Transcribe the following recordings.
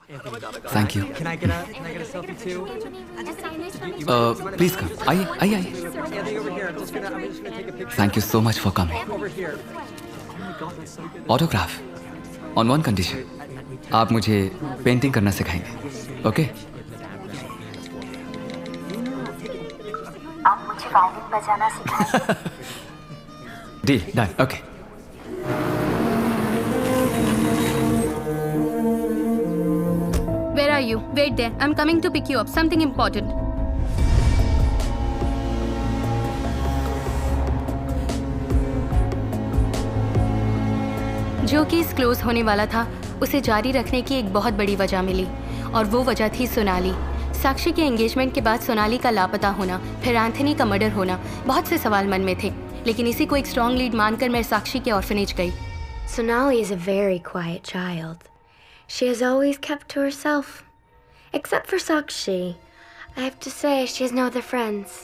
Thank you. Can I get a selfie too? Please come, आइए आइए आइए। Andy, over here. I'm just gonna take a picture. Thank you so much for coming. Over here. Autograph on one condition, आप मुझे painting करना सिखाएंगे, okay? आप मुझे violin बजाना सिखाएं। Deal done, okay. Where are you? Wait there. I'm coming to pick you up. Something important. जो case close होने वाला था उसे जारी रखने की एक बहुत बड़ी वजह मिली, और वो वजह थी सोनाली। साक्षी के एंगेजमेंट के बाद सोनाली का लापता होना, फिर एंथनी का मर्डर होना, बहुत से सवाल मन में थे, लेकिन इसी को एक स्ट्रॉन्ग लीड मानकर मैं साक्षी के ऑर्फनेज गई। Sonali is a very quiet child. She has always kept to herself. Except for Sakshi. I have to say, she has no other friends.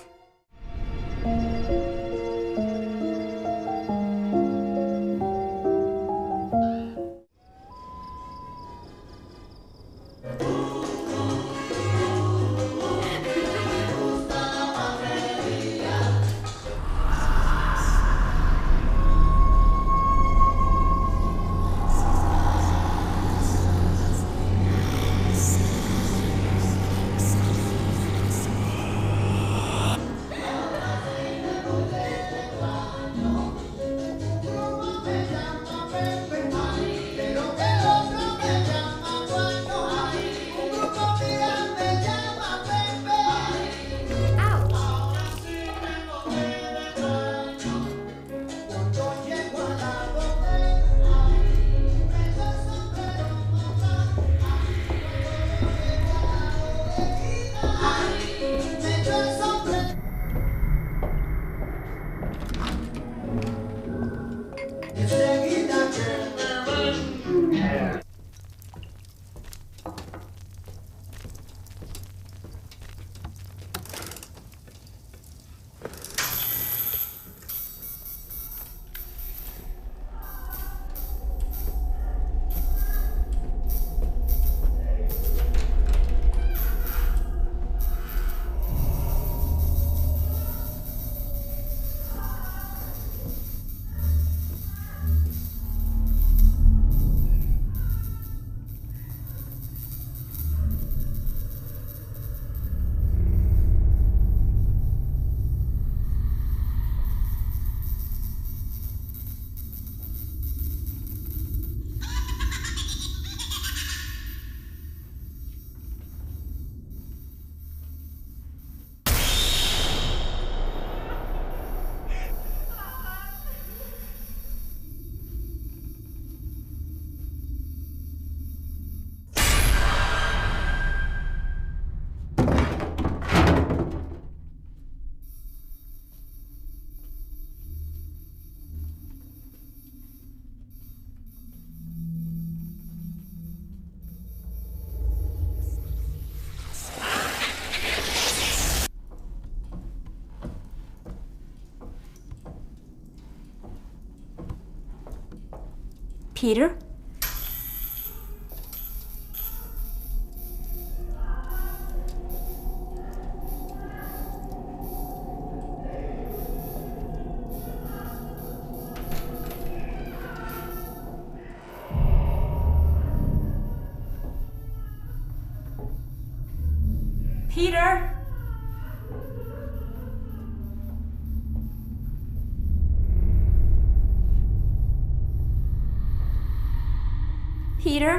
Peter? Peter? Peter?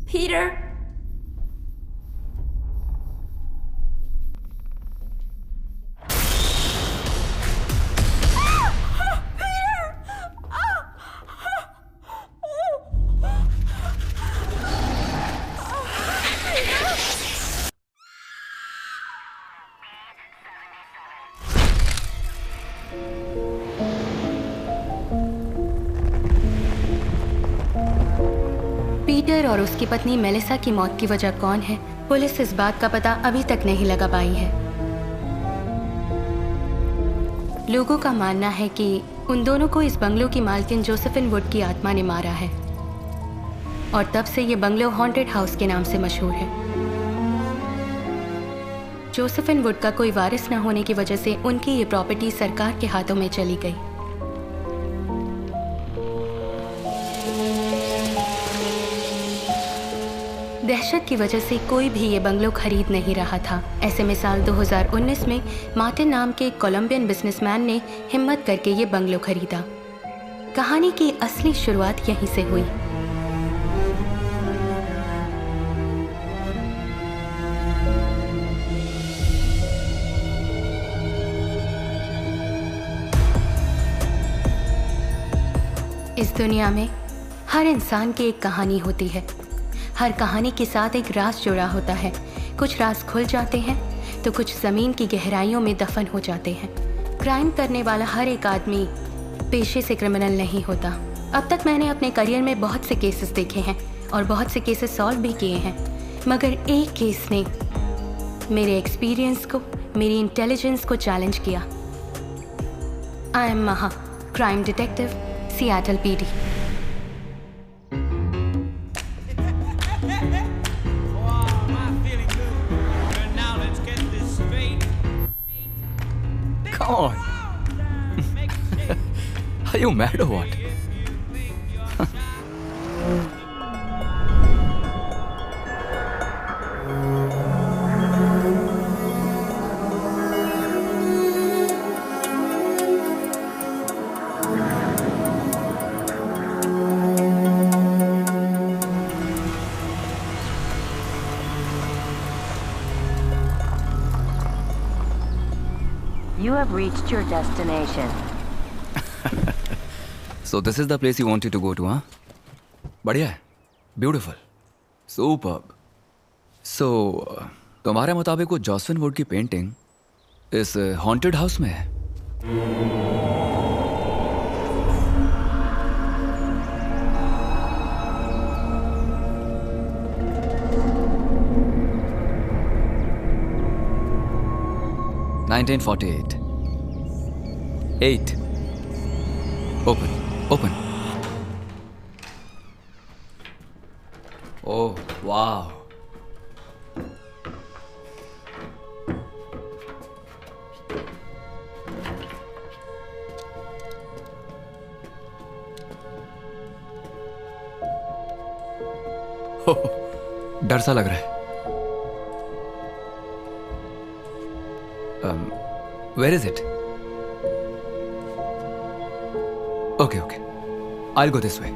Peter? Peter और उसकी पत्नी Melissa की मौत की वजह कौन है, पुलिस इस बात का पता अभी तक नहीं लगा पाई है। लोगों का मानना है कि उन दोनों को इस बंगलो की मालकिन जोसेफिन वुड की आत्मा ने मारा है। और तब से ये बंगलो हॉन्टेड हाउस के नाम से मशहूर है। जोसेफिन वुड का कोई वारिस न होने की वजह से उनकी ये प्रॉपर्टी सरकार के हाथों में चली गई। दहशत की वजह से कोई भी ये बंगलो खरीद नहीं रहा था। ऐसे में साल 2019 में मार्टिन नाम के एक कोलंबियन बिजनेसमैन ने हिम्मत करके ये बंगलो खरीदा। कहानी की असली शुरुआत यहीं से हुई। इस दुनिया में हर इंसान की एक कहानी होती है। हर कहानी के साथ एक राज जुड़ा होता है। कुछ राज खुल जाते हैं तो कुछ ज़मीन की गहराइयों में दफन हो जाते हैं। क्राइम करने वाला हर एक आदमी पेशे से क्रिमिनल नहीं होता। अब तक मैंने अपने करियर में बहुत से केसेस देखे हैं और बहुत से केसेस सॉल्व भी किए हैं, मगर एक केस ने मेरे एक्सपीरियंस को, मेरी इंटेलिजेंस को चैलेंज किया। आई एम महा, crime detective, Seattle PD। Come on. Are you mad or what? You have reached your destination. So this is the place you wanted to go to, huh? बढ़िया है, beautiful, superb. So तुम्हारे मुताबिक वो Josephine would की painting इस haunted house में है? (1948) 8. Open. Oh, wow. डर सा लग रहा है। Where is it? Okay. I'll go this way.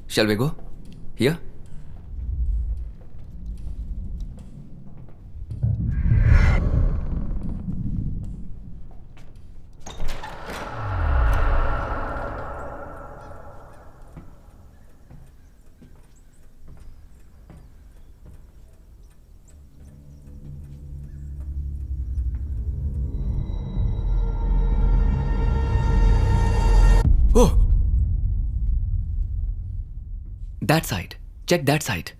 Shall we go? Here? Oh! That side. Check that side.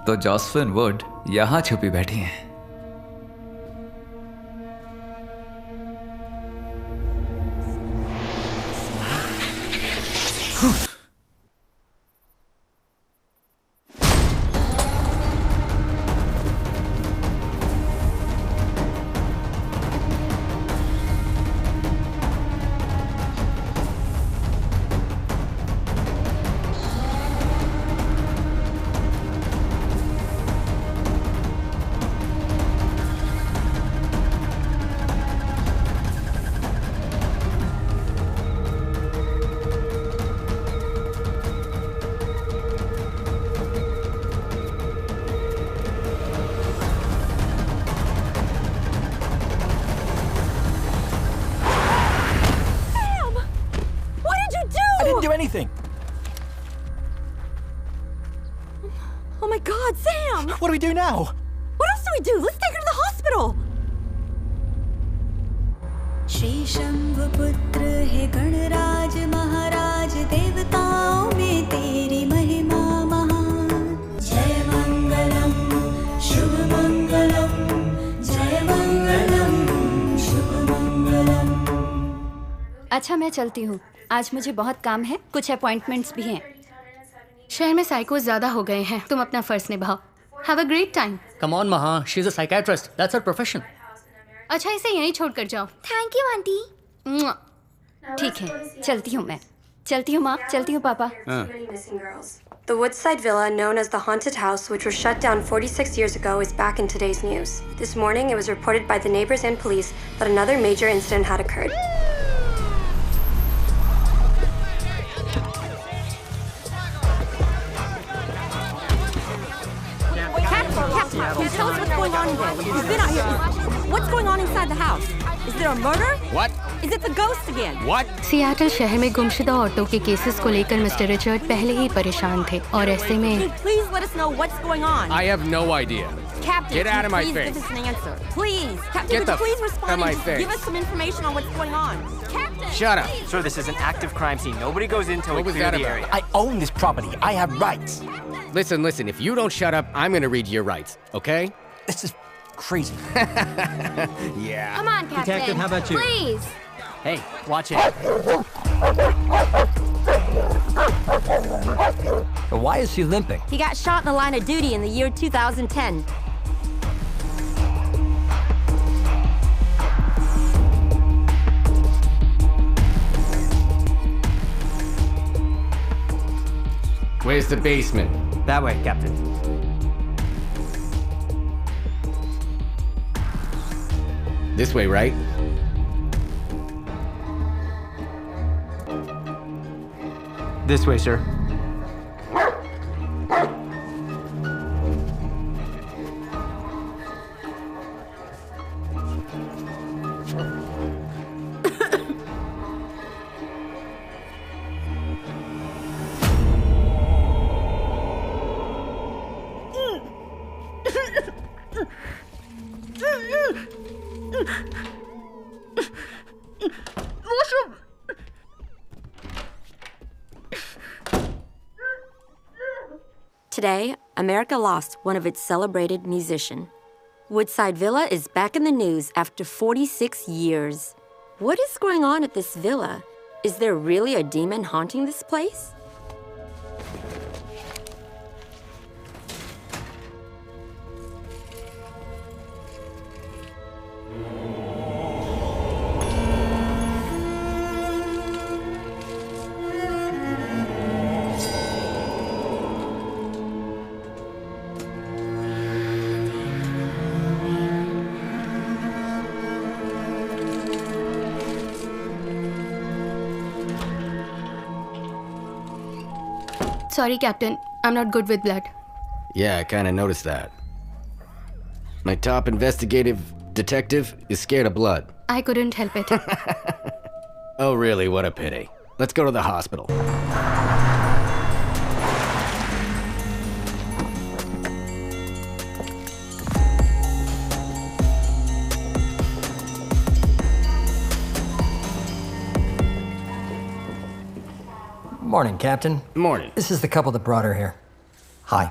तो जॉसफिन वुड यहां छुपी बैठी हैं। Anything. Oh my God, Sam! What do we do now? What else do we do? Let's take her to the hospital! Shri शंभुपुत्र हे गणराज महाराज देवताओं में तेरी महिमा महान। जय मंगलम शुभ मंगलम, जय मंगलम शुभ मंगलम। अच्छा मैं चलती हूँ, आज मुझे बहुत काम है, कुछ अपॉइंटमेंट्स भी हैं। शहर में साइकोस ज्यादा हो गए हैं, तुम अपना फर्ज निभाओ। Have a great time. Come on, Maha. She's a psychiatrist. That's her profession. अच्छा इसे यहीं छोड़कर जाओ। Thank you aunty. मुआ। ठीक है, चलती हूँ मैं। चलती हूँ माँ, चलती हूँ पापा। The Woodside Villa, known as the Haunted House, which was shut down 46 years ago, is back in today's news. This morning, it was reported by the neighbors and police that another major incident had occurred. Can you tell us what's going on in there? We've been out here. What's going on inside the house? Is there a murder? What? Is it the ghost again? What? Seattle शहर में गुमशुदा औरतों के cases को लेकर mister Richard पहले ही परेशान थे और ऐसे में Dude, please let us know what's going on. I have no idea. Captain, Get out of my please face. give us an answer. Please. Captain, Get could the you please f- respond out of my and just face. give us some information on what's going on. Captain! Shut up. please. Sir, this is an active crime scene. Nobody goes in until we What was clear that the about? area. I own this property. I have rights. Listen, if you don't shut up, I'm gonna read your rights, okay? This is crazy. Yeah. Come on, Captain. Detective, how about you? Please. Hey, watch it. Why is she limping? He got shot in the line of duty in the year 2010. Where's the basement? That way, Captain. This way, right? This way, sir. Today, America lost one of its celebrated musicians. Woodside Villa is back in the news after 46 years. What is going on at this villa? Is there really a demon haunting this place? Sorry, Captain. I'm not good with blood. Yeah, I kind of noticed that. My top investigative detective is scared of blood. I couldn't help it. Oh, really? What a pity. Let's go to the hospital. Morning, Captain. Morning. This is the couple that brought her here. Hi.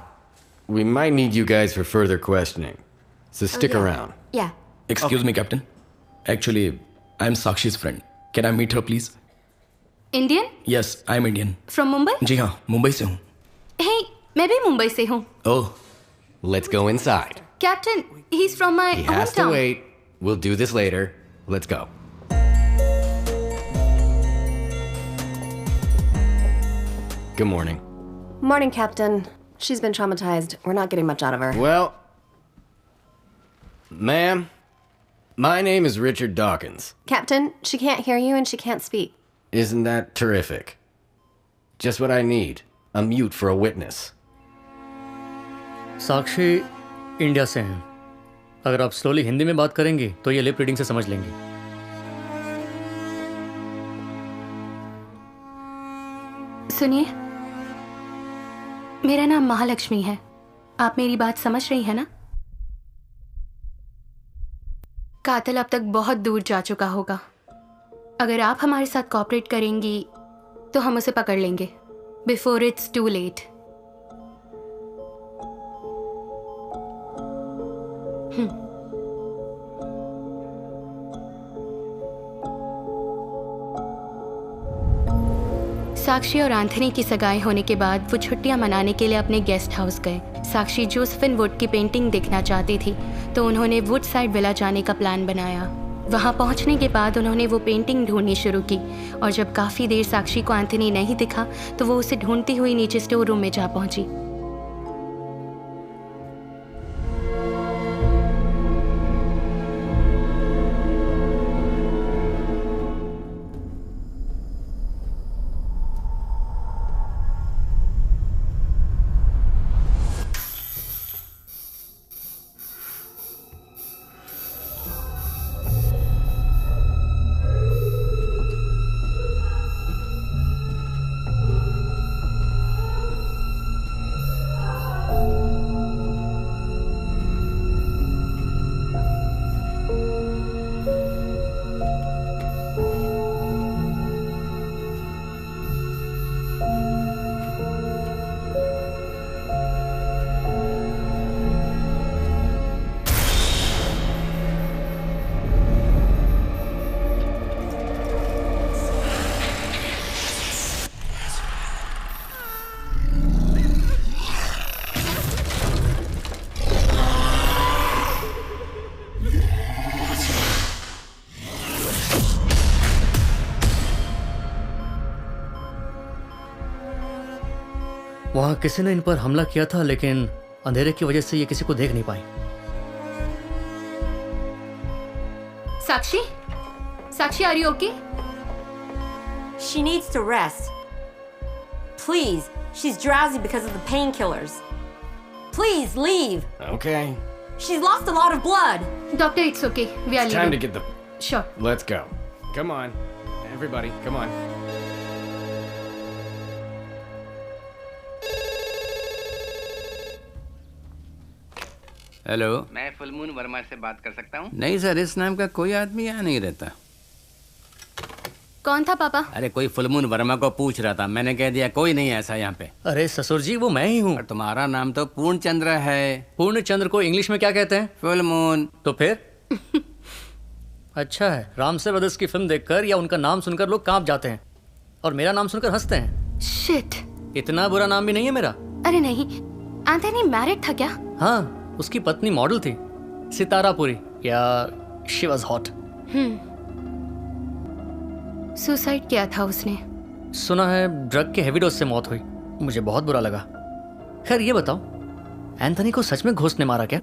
We might need you guys for further questioning. So stick around. Yeah. Excuse me, Captain. Actually, I'm Sakshi's friend. Can I meet her, please? Indian? Yes, I'm Indian. From Mumbai? जी हाँ, मुंबई से हूँ. हे, मैं भी मुंबई से हूँ. Oh, let's go inside. Captain, he's from my He has to hometown. wait. We'll do this later. Let's go. Good morning. Morning, Captain. She's been traumatized. We're not getting much out of her. Well, ma'am, my name is Richard Dawkins. Captain, she can't hear you and she can't speak. Isn't that terrific? Just what I need. A mute for a witness. Sakshi India से हैं. अगर आप slowly Hindi में बात करेंगी तो ये lip reading से समझ लेंगी. सुनिए, मेरा नाम महालक्ष्मी है. आप मेरी बात समझ रही हैं ना? कातिल अब तक बहुत दूर जा चुका होगा. अगर आप हमारे साथ कोऑपरेट करेंगी तो हम उसे पकड़ लेंगे बिफोर इट्स टू लेट. साक्षी और एंथनी की सगाई होने के बाद वो छुट्टियां मनाने के लिए अपने गेस्ट हाउस गए. साक्षी जोसेफिन वुड की पेंटिंग देखना चाहती थी तो उन्होंने वुड साइड विला जाने का प्लान बनाया. वहां पहुंचने के बाद उन्होंने वो पेंटिंग ढूंढनी शुरू की और जब काफ़ी देर साक्षी को एंथनी नहीं दिखा तो वो उसे ढूंढती हुई नीचे स्टोर रूम में जा पहुंची. वहां किसी ने इन पर हमला किया था लेकिन अंधेरे की वजह से ये किसी को देख नहीं पाई. Sakshi, Sakshi, are you okay? She needs to rest. Please, she's drowsy because of the painkillers. Please leave. Okay. She's lost a lot of blood. Doctor, it's okay. We are It's leaving. time to get the... Sure. Let's go. Come on. Everybody, come on. Hello, मैं full moon Verma से बात कर सकता हूँ? नहीं sir, इस नाम का कोई आदमी यहाँ नहीं रहता. कौन था पापा? अरे कोई फुलमून वर्मा को पूछ रहा था, मैंने कह दिया कोई नहीं ऐसा यहाँ पे. अरे ससुर जी, वो मैं ही हूँ. तुम्हारा नाम तो पूर्णचंद्र है. पूर्णचंद्र को इंग्लिश में क्या कहते हैं? फुलमून. तो फिर अच्छा है, रामसे ब्रदर्स की फिल्म देखकर या उनका नाम सुनकर लोग कांप जाते हैं और मेरा नाम सुनकर हंसते हैं. शिट, इतना बुरा नाम भी नहीं है मेरा. अरे नहीं, एंथनी मैरिड था क्या? हाँ, उसकी पत्नी मॉडल थी, सितारापुरी, या शी वाज हॉट. सुसाइड किया था उसने. सुना है ड्रग के हेवी डोज से मौत हुई. मुझे बहुत बुरा लगा. खैर ये बताओ, एंथनी को सच में घोस्ट ने मारा क्या?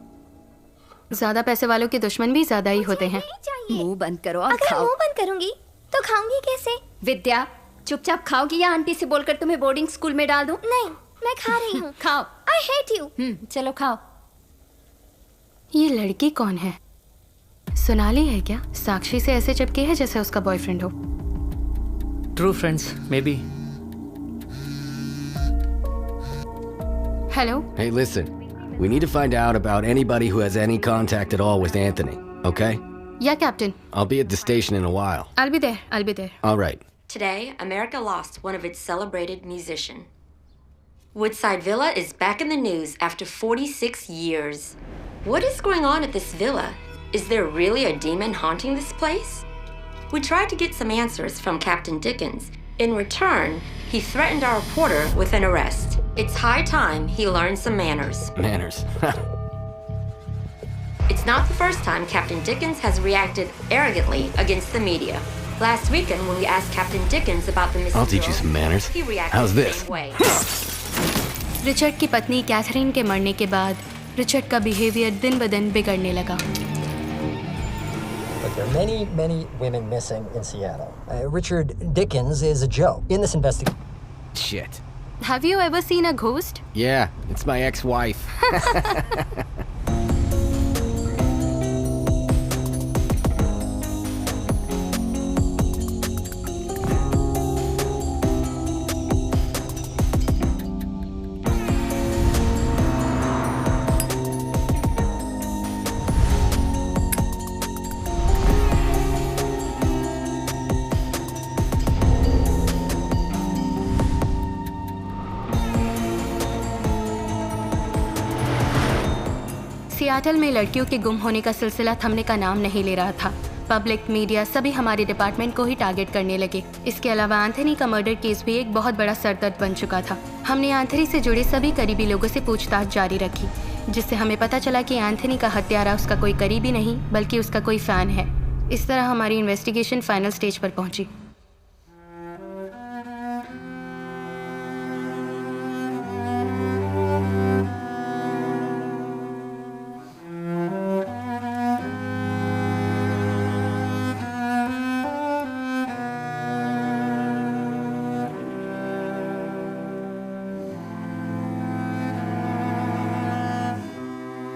ज्यादा पैसे वालों के दुश्मन भी ज्यादा ही होते हैं. मुंह बंद करो और अगर खाओ. मुंह बंद करूंगी तो खाऊंगी कैसे? विद्या, चुपचाप खाओगी या आंटी से बोलकर तुम्हें बोर्डिंग स्कूल में डाल दूं? नहीं, मैं खा रही हूँ. खाओ. I hate you. चलो खाओ. ये लड़की कौन है? सोनाली है क्या? साक्षी से ऐसे चिपकी है जैसे उसका बॉयफ्रेंड हो. True friends may be. Hello. Hey, listen. We need to find out about anybody who has any contact at all with Anthony, okay? Yeah, Captain. I'll be at the station in a while. I'll be there. All right. Today, America lost one of its celebrated musicians. Woodside Villa is back in the news after 46 years. What is going on at this villa? Is there really a demon haunting this place? We tried to get some answers from Captain Dickens. In return, he threatened our reporter with an arrest. It's high time he learned some manners. Manners. It's not the first time Captain Dickens has reacted arrogantly against the media. Last weekend, when we asked Captain Dickens about the missing I'll teach you girl, some manners. he reacted How's the this? same way. Richard की पत्नी Catherine के मरने के बाद Richard का behaviour दिन ब दिन बिगड़ने लगा। But there are many, many women missing in Seattle. Richard Dickens is a joke in this investigation. Shit. Have you ever seen a ghost? Yeah, it's my ex-wife. Seattle में लड़कियों के गुम होने का सिलसिला थमने का नाम नहीं ले रहा था। पब्लिक, मीडिया सभी हमारे डिपार्टमेंट को ही टारगेट करने लगे। इसके अलावा एंथनी का मर्डर केस भी एक बहुत बड़ा सरदर्द बन चुका था। हमने एंथनी से जुड़े सभी करीबी लोगों से पूछताछ जारी रखी, जिससे हमें पता चला कि एंथनी का हत्यारा उसका कोई करीबी नहीं बल्कि उसका कोई फ़ैन है। इस तरह हमारी इन्वेस्टिगेशन फाइनल स्टेज पर पहुंची।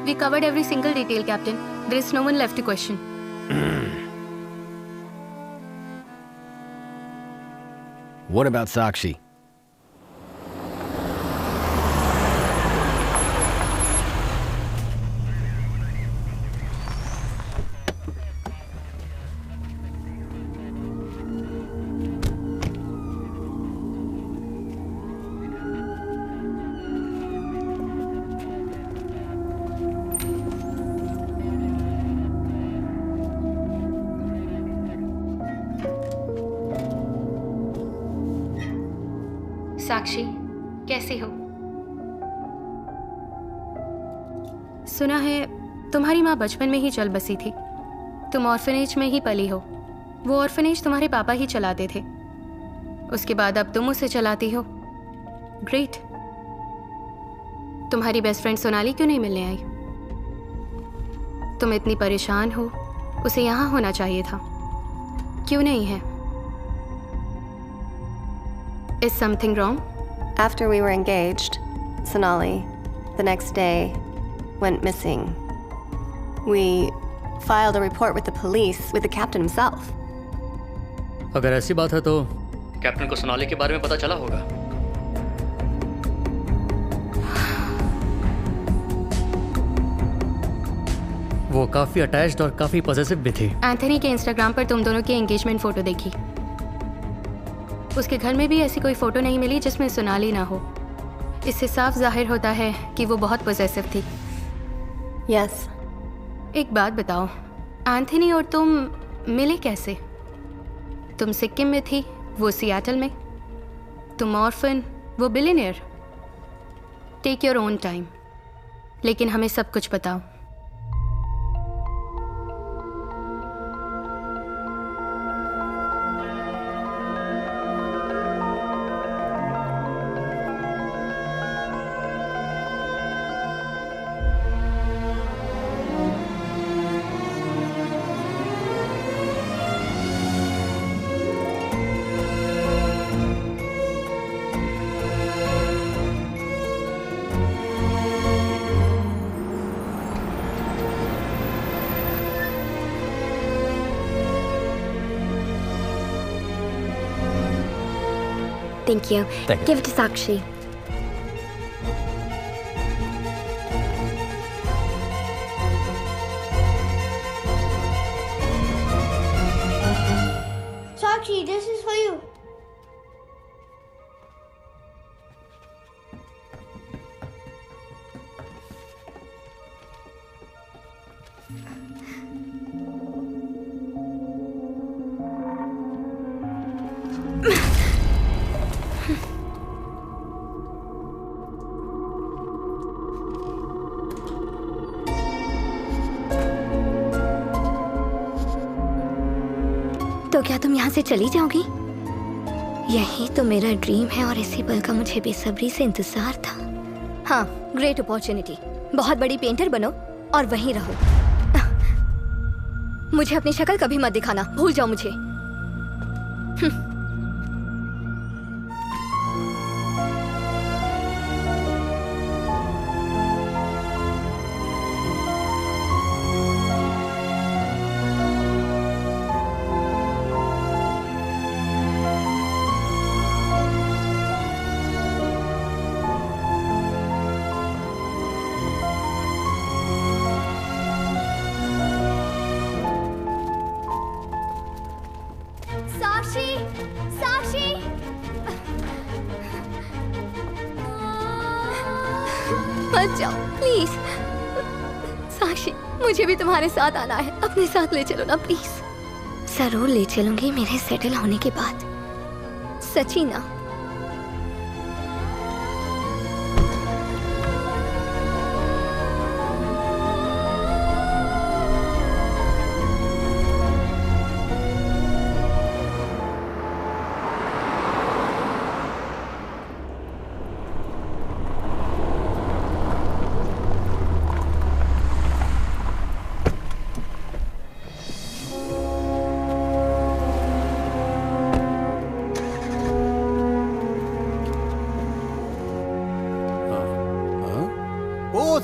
We covered every single detail, Captain. There is no one left to question. What about Sakshi? साक्षी, कैसी हो? सुना है तुम्हारी माँ बचपन में ही चल बसी थी। तुम ऑर्फनेज में ही पली हो। वो ऑर्फनेज तुम्हारे पापा ही चलाते थे। उसके बाद अब तुम उसे चलाती हो। ग्रेट। तुम्हारी बेस्ट फ्रेंड सोनाली क्यों नहीं मिलने आई? तुम इतनी परेशान हो, उसे यहाँ होना चाहिए था। क्यों नहीं है? Is something wrong? After we were engaged, Sonali, the next day, went missing. We filed a report with the police, with the captain himself. अगर ऐसी बात है तो कैप्टन को सोनाली के बारे में पता चला होगा। वो काफी अटैच्ड और काफी पॉजिटिव भी थी। एंथनी के इंस्टाग्राम पर तुम दोनों की एंगेजमेंट फोटो देखी। उसके घर में भी ऐसी कोई फोटो नहीं मिली जिसमें सोनाली ना हो। इससे साफ जाहिर होता है कि वो बहुत पॉसेसिव थी। यस। एक बात बताओ, एंथनी और तुम मिले कैसे? तुम सिक्किम में थी, वो सियाटल में। तुम ऑर्फन, वो billionaire. Take your own time, लेकिन हमें सब कुछ बताओ। Thank you. Thank you. Give it to Sakshi. Sakshi, this is for you. तो क्या तुम यहाँ से चली जाओगी? यही तो मेरा ड्रीम है और इसी पल का मुझे बेसब्री से इंतजार था। हाँ, ग्रेट अपॉर्चुनिटी। बहुत बड़ी पेंटर बनो और वहीं रहो। मुझे अपनी शक्ल कभी मत दिखाना, भूल जाओ मुझे। मत जाओ प्लीज। साक्षी, मुझे भी तुम्हारे साथ आना है। अपने साथ ले चलो ना प्लीज। जरूर ले चलूंगी मेरे सेटल होने के बाद। सच्ची ना?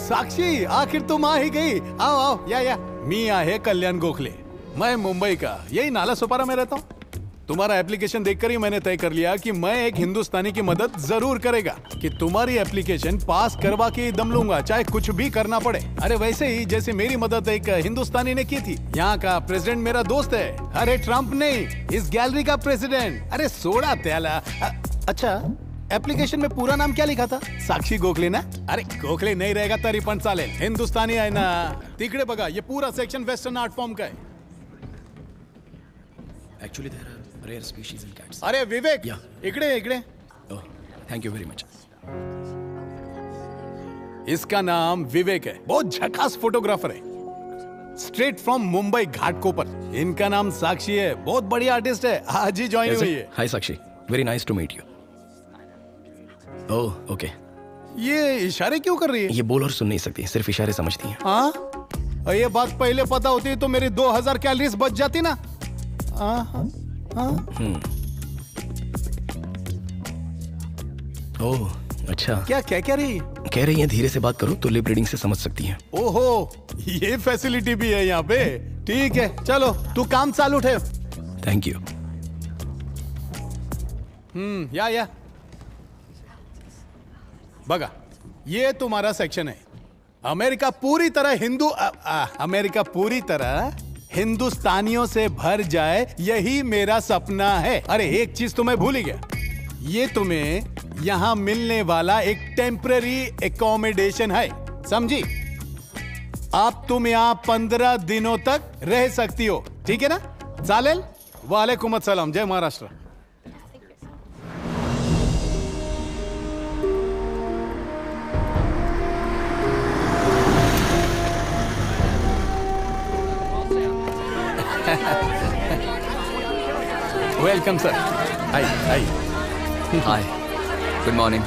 साक्षी, आखिर तुम आ ही गई। आओ आओ, या मी आहे कल्याण गोखले। मैं मुंबई का यही नाला सोपारा में रहता हूँ। तुम्हारा एप्लीकेशन देखकर ही मैंने तय कर लिया कि मैं एक हिंदुस्तानी की मदद जरूर करेगा कि तुम्हारी एप्लीकेशन पास करवा के दम लूंगा, चाहे कुछ भी करना पड़े। अरे वैसे ही जैसे मेरी मदद एक हिंदुस्तानी ने की थी। यहाँ का प्रेसिडेंट मेरा दोस्त है। अरे ट्रम्प नहीं, इस गैलरी का प्रेसिडेंट। अरे सोडा त्याला। अच्छा, एप्लीकेशन में पूरा नाम क्या लिखा था? साक्षी गोखले ना? अरे गोखले नहीं रहेगा तरी पण चालेल, हिंदुस्तानी आहे ना। तिकडे बघा, ये पूरा सेक्शन वेस्टर्न आर्ट फॉर्म का है। Actually, there are rare species in cats. अरे विवेक, इकडे इकडे। Oh, thank you very much. इसका नाम विवेक है, बहुत झकास फोटोग्राफर है, स्ट्रेट फ्रॉम मुंबई घाटकोपर। इनका नाम साक्षी है, बहुत बड़ी आर्टिस्ट है, आज ही ज्वाइन हुई है। Hi Sakshi, very nice to meet you. Oh, okay. ये इशारे क्यों कर रही है? ये बोल और सुन नहीं सकती, सिर्फ इशारे समझती है। हाँ, ये बात पहले पता होती तो मेरी 2000 कैलोरीज बच जाती ना। ओह, अच्छा। क्या क्या कह रही? कह रही है धीरे से बात करो तो लिप रीडिंग से समझ सकती है। ओहो, ये फैसिलिटी भी है यहाँ पे। ठीक है, चलो तू काम चालू ठेव। Thank you. या बघा, ये तुम्हारा सेक्शन है। अमेरिका पूरी तरह हिंदुस्तानियों से भर जाए, यही मेरा सपना है। अरे एक चीज तो मैं भूल ही गया, ये तुम्हें यहाँ मिलने वाला एक टेम्पररी एकोमोडेशन है, समझी? अब तुम यहाँ 15 दिनों तक रह सकती हो, ठीक है ना? चालेल? वालेकुम अस्सलाम, जय Maharashtra. Welcome, sir. Hi. Hi. Good morning.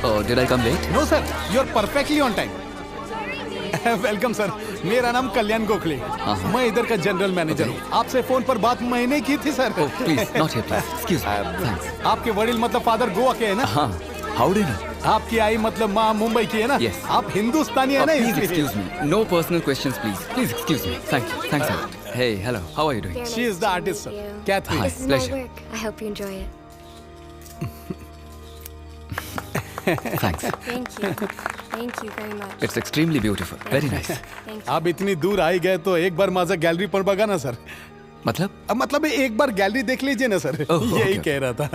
Oh, did I come late? No, sir. You're perfectly on time. Welcome, sir. मेरा नाम कल्याण गोखले। मैं इधर का जनरल मैनेजर हूँ। आपसे फोन पर बात मैंने की थी, sir. Oh, please, not here, please. Excuse me. Thanks. आपके वडील मतलब फादर गोवा के है ना? हाँ. How do you know? आपकी आई मतलब माँ मुंबई की है ना? Yes. आप हिंदुस्तानी है ना? Please excuse me. No personal questions, please. Please excuse me. Thank you. Thanks a lot. Hey, hello. How are you doing? She is the artist, sir. Catherine. Hi. This is Pleasure. my work. I hope you enjoy it. Thanks. Thank you very much. It's extremely beautiful. Very nice. आप इतनी दूर आई गए तो एक बार माझा gallery पर बघा ना, सर। मतलब एक बार गैलरी देख लीजिए ना, सर। यही कह रहा था।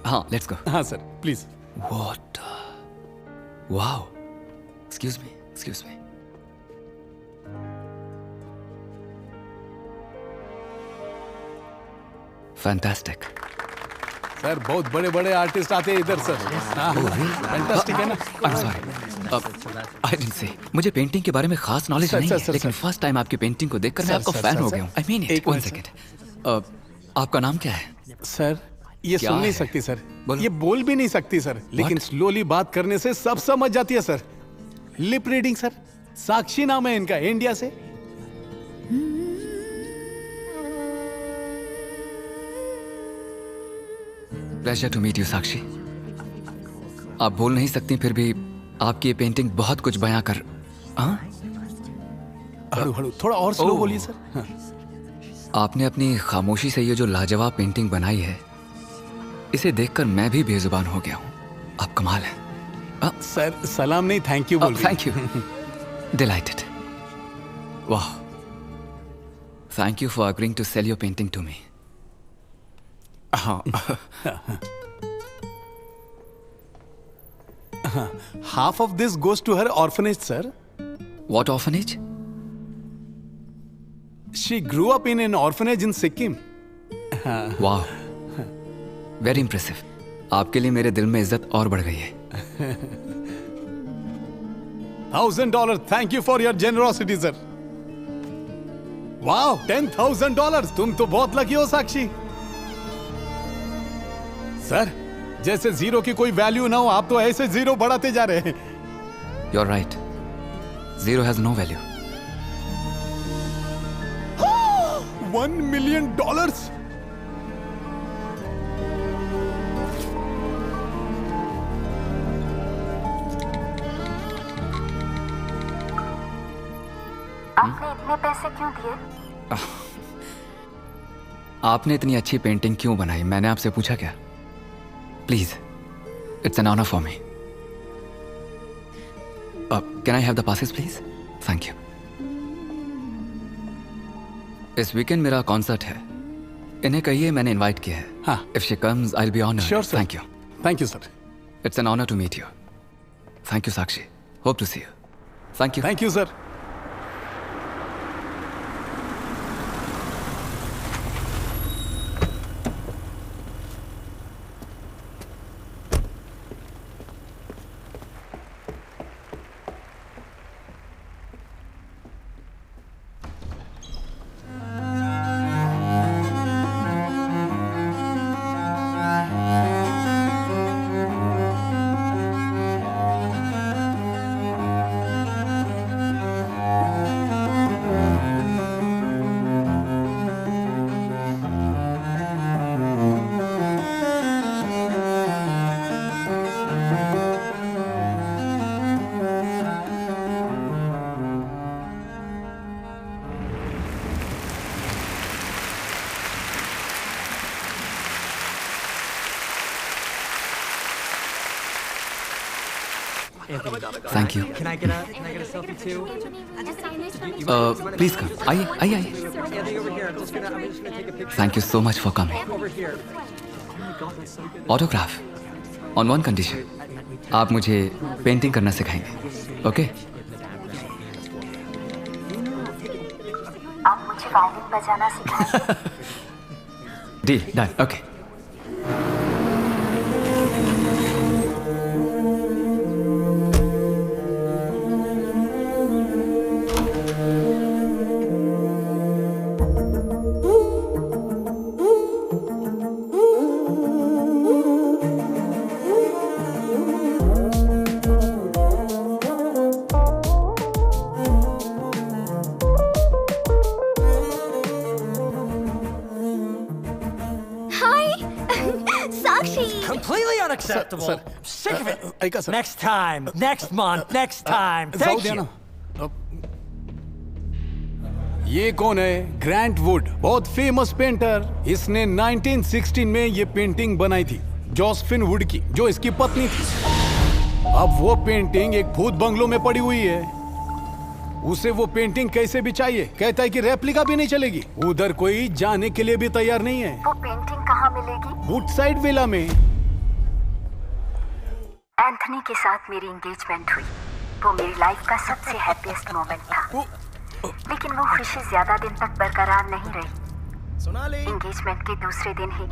हाँ, let's go. हाँ sir, please. What? Wow. Excuse me. Fantastic. Sir बहुत बड़े-बड़े आर्टिस्ट आते हैं इधर, सर। फैंटास्टिक है ना? I'm sorry. I didn't say मुझे पेंटिंग के बारे में खास नॉलेज नहीं है, लेकिन फर्स्ट टाइम आपकी पेंटिंग को देखकर मैं आपका फैन हो गया हूँ। I mean it. 1 सेकंड, आपका नाम क्या है? सर ये सुन नहीं सकती सर, ये बोल भी नहीं सकती सर, लेकिन स्लोली बात करने से सब समझ जाती है sir. Lip reading sir. Sakshi नाम है इनका, इंडिया से। Pleasure to meet you Sakshi. आप बोल नहीं सकती, फिर भी आपकी ये पेंटिंग बहुत कुछ बयां कर। हड़ू थोड़ा और स्लो बोलिए सर। हाँ। आपने अपनी खामोशी से ये जो लाजवाब पेंटिंग बनाई है, इसे देखकर मैं भी बेजुबान हो गया हूँ। आप कमाल है। सर सलाम नहीं, थैंक यू बोल। Thank you. डिलाइटेड। वाह, thank you for agreeing to sell your painting to me. Half of this goes to her orphanage, sir. What orphanage? She grew up in an orphanage in Sikkim. Wow. Very impressive. आपके लिए मेरे दिल में इज्जत और बढ़ गई है। $1,000. Thank you for your generosity, sir. Wow, $10,000. तुम तो बहुत लकी हो साक्षी। सर, जैसे जीरो की कोई वैल्यू ना हो, आप तो ऐसे जीरो बढ़ाते जा रहे हैं। You're right. Zero has no value. $1 million. आपने इतने पैसे क्यों दिए? आपने इतनी अच्छी पेंटिंग क्यों बनाई, मैंने आपसे पूछा क्या? Please, it's an honor for me. Can I have the passes, please? Thank you. इस वीकेंड मेरा कॉन्सर्ट है, इन्हें कहिए मैंने इनवाइट किया है। हाँ। If she comes, I'll be honored. Sure, sir. Thank you. Thank you, sir. It's an honor to meet you. Thank you, Sakshi. Hope to see you. Thank you. Thank you, sir. Thank you. Can I get a selfie too? Please come. आइए, आइए, आइए. Thank you so much for coming. Autograph. On one condition. आप मुझे painting करना सिखाएंगे, okay? आप मुझे violin बजाना सिखाएंगे। Deal, done, okay. Completely unacceptable. Sir, Sick of it. ऐका sir. Next time. Next month. Next time. जाओ Thank देना. you. ये कौन है? ग्रांट वुड, बहुत फेमस पेंटर। इसने 1916 में ये पेंटिंग बनाई थी, जोसेफिन वुड की, जो इसकी पत्नी थी। अब वो पेंटिंग एक भूत बंगलों में पड़ी हुई है। उसे वो पेंटिंग कैसे भी चाहिए, कहता है कि रेप्लिका भी नहीं चलेगी। उधर कोई जाने के लिए भी तैयार नहीं है। वो पेंटिंग कहाँ मिलेगी? वुडसाइड विला में। एंथनी के साथ मेरी एंगेजमेंट हुई। वो मेरी लाइफ का सबसे हैप्पीएस्ट मोमेंट था। लेकिन वो खुशी ज्यादा दिन तक बरकरार नहीं रही। एंगेजमेंट के दूसरे दिन ही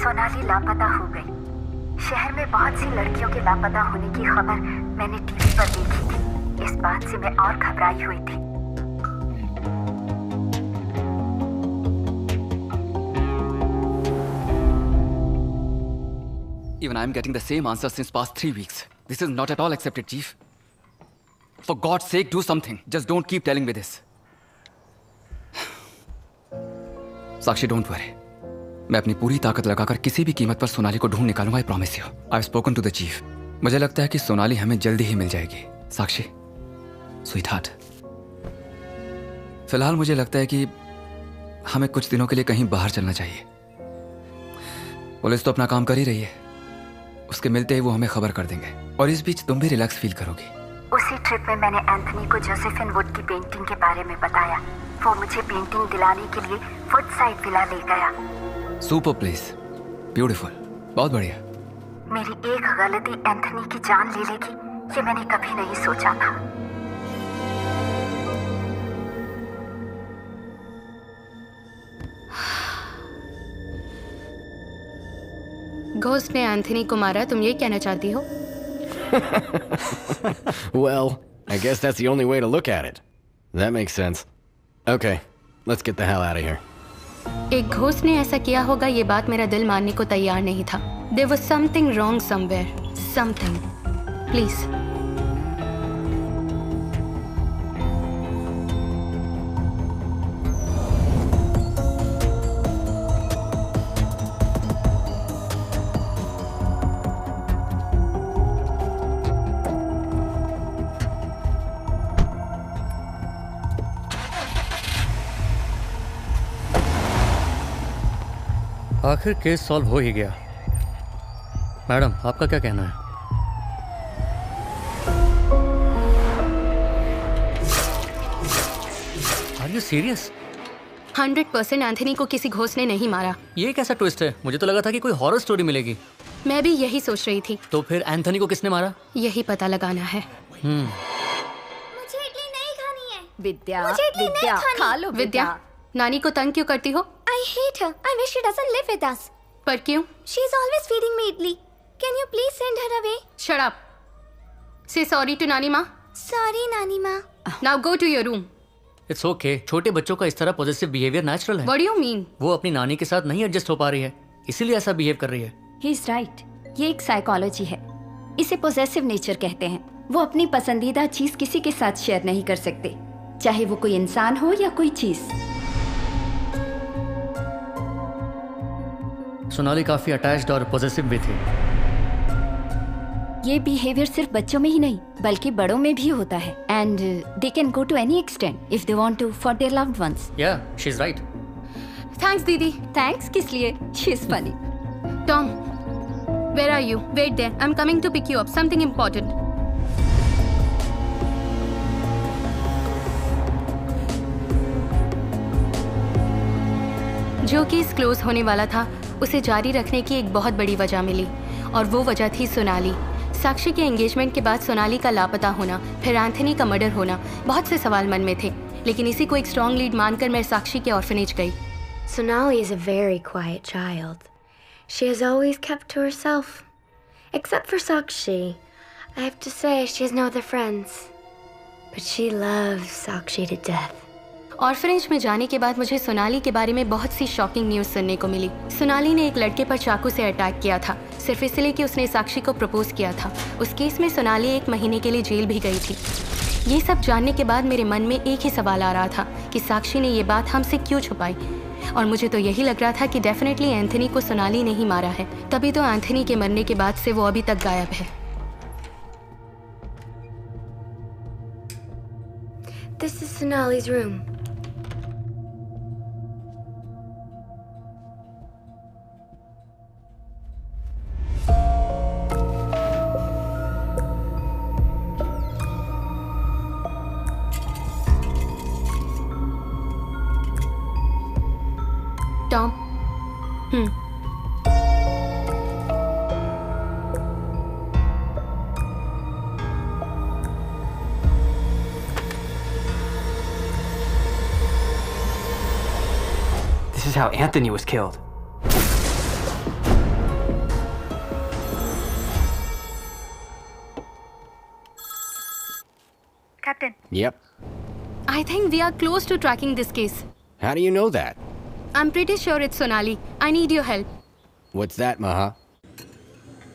सोनाली लापता हो गई। शहर में बहुत सी लड़कियों के लापता होने की खबर मैंने टीवी पर देखी थी। इस बात से मैं और घबराई हुई थी। Even I'm getting the same answer since past 3 weeks. This is not at all accepted, Chief. For God's sake, do something. Just don't keep telling me this. Sakshi, don't worry. मैं अपनी पूरी ताकत लगाकर किसी भी कीमत पर सोनाली को ढूंढ निकालूंगा, I promise you. I've spoken to the chief. मुझे लगता है कि सोनाली हमें जल्दी ही मिल जाएगी. साक्षी, sweetheart. फिलहाल मुझे लगता है कि हमें कुछ दिनों के लिए कहीं बाहर चलना चाहिए. पुलिस तो अपना काम कर ही रही है. उसके मिलते ही वो हमें खबर कर देंगे और इस बीच तुम भी रिलैक्स फील करोगी. उसी ट्रिप में मैंने एंथनी को जोसेफिन वुड की पेंटिंग के बारे में बताया. वो मुझे पेंटिंग दिलाने के लिए वुडसाइड विला ले गया. सुपर प्लेस, ब्यूटीफुल, बहुत बढ़िया. मेरी एक गलती एंथनी की जान ले लेगी, ये मैंने कभी नहीं सोचा था. घोस्ट ने एंथनी को मारा, तुम ये कहना चाहती हो? Well, I guess that's the only way to look at it. That makes sense. Okay, let's get the hell out of here. एक घोस्ट ने ऐसा किया होगा, ये बात मेरा दिल मानने को तैयार नहीं था. There was something wrong somewhere. Something. Please. आखिर केस सॉल्व हो ही गया. मैडम, आपका क्या कहना है? Are you serious? 100% एंथनी को किसी घोस्ट ने नहीं मारा. ये कैसा ट्विस्ट है? मुझे तो लगा था कि कोई हॉरर स्टोरी मिलेगी. मैं भी यही सोच रही थी. तो फिर एंथनी को किसने मारा? यही पता लगाना है. मुझे इडली नहीं खानी है. विद्या, विद्या, खा लो. विद्या, नानी को तंग क्यों करती हो? I hate her. I wish she doesn't live with us. पर क्यों? She's always feeding me idli. Can you please send her away? Shut up. Say sorry to Nani Ma. Sorry, Nani Ma. Now go to your room. It's okay. छोटे बच्चों का इस तरह positive behaviour natural है. What do you mean? वो अपनी नानी के साथ नहीं एडजस्ट हो पा रही है, इसीलिए ऐसा बिहेव कर रही है. He's right. ये एक साइकोलॉजी है. इसे पोजेसिव नेचर कहते हैं. वो अपनी पसंदीदा चीज किसी के साथ शेयर नहीं कर सकते, चाहे वो कोई इंसान हो या कोई चीज. सोनाली काफी अटैच्ड और पॉजिटिव भी थी. ये बिहेवियर सिर्फ बच्चों में ही नहीं बल्कि बड़ों में भी होता है. And they can go to any extent if they want to for their loved ones. Yeah, she is right. Thanks दीदी. थैंक्स किस लिए? She is funny. Tom, where are you? Wait there, I am coming to pick you up. Something important. जो case close होने वाला था उसे जारी रखने की एक बहुत बड़ी वजह मिली और वो वजह थी सोनाली. साक्षी के एंगेजमेंट के बाद सोनाली का लापता होना, फिर एंथनी का मर्डर होना, बहुत से सवाल मन में थे. लेकिन इसी को एक स्ट्रॉन्ग लीड मानकर मैं साक्षी के ऑर्फनेज गई. Sonali is a very quiet child. She has always kept to herself. Except for Sakshi. I have to say she has no other friends. But she loves Sakshi to death. Orphanage में जाने के बाद मुझे सोनाली के बारे में बहुत सी shocking news सुनने को मिली. सोनाली ने एक लड़के पर चाकू से अटैक किया था सिर्फ इसलिए कि उसने साक्षी को प्रपोज किया था. उस केस में सोनाली 1 महीने के लिए जेल भी गई थी. ये सब जानने के बाद मेरे मन में एक ही सवाल आ रहा था कि साक्षी ने ये बात हमसे क्यों छुपाई. और मुझे तो यही लग रहा था कि डेफिनेटली एंथनी को सोनाली ने ही मारा है. तभी तो एंथनी के मरने के बाद से वो अभी तक गायब है. This is Sonali's room. Tom. This is how Anthony was killed. Captain. Yep. I think we are close to tracking this case. How do you know that? I'm pretty sure it's Sonali. I need your help. What's that, Maha?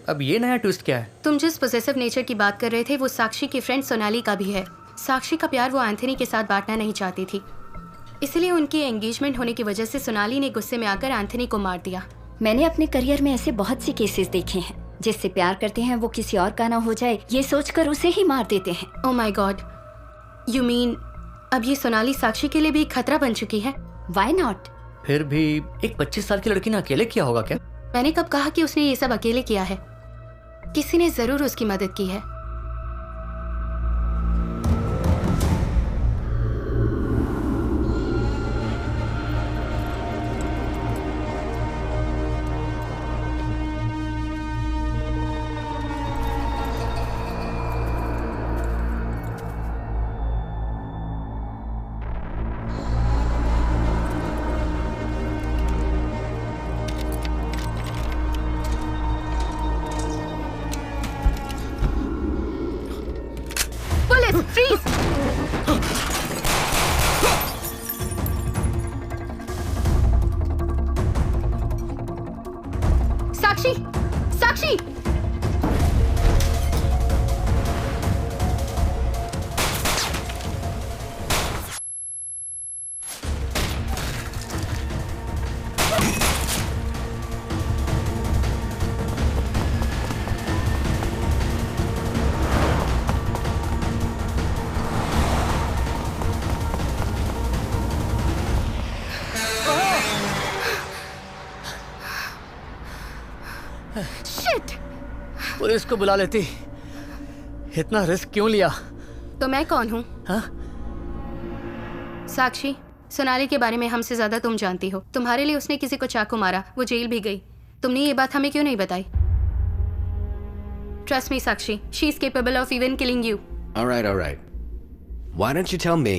अब ये नया twist क्या है? तुम जिस possessive nature की बात कर रहे थे वो साक्षी की फ्रेंड सोनाली का भी है। साक्षी का प्यार वो एंथनी के साथ बांटना नहीं चाहती थी, इसलिए उनकी एंगेजमेंट होने की वजह से सोनाली ने गुस्से में आकर एंथनी को मार दिया। मैंने अपने करियर में ऐसे बहुत से केसेस देखे हैं, जिससे प्यार करते हैं वो किसी और का ना हो जाए ये सोचकर उसे ही मार देते हैं। Oh my God, you mean अब ये सोनाली साक्षी के लिए भी एक खतरा बन चुकी है? Why not? फिर भी एक 25 साल की लड़की ने अकेले किया होगा क्या? मैंने कब कहा कि उसने ये सब अकेले किया है? किसी ने जरूर उसकी मदद की है। साक्षी, साक्षी! पुलिस को बुला लेती, इतना रिस्क क्यों लिया? तो मैं कौन हूँ? हाँ? साक्षी, सोनाली के बारे में हमसे ज्यादा तुम जानती हो। तुम्हारे लिए उसने किसी को चाकू मारा, वो जेल भी गई। तुमने ये बात हमें क्यों नहीं बताई? Trust me Sakshi, she is capable of even killing you. All right. Why don't you tell me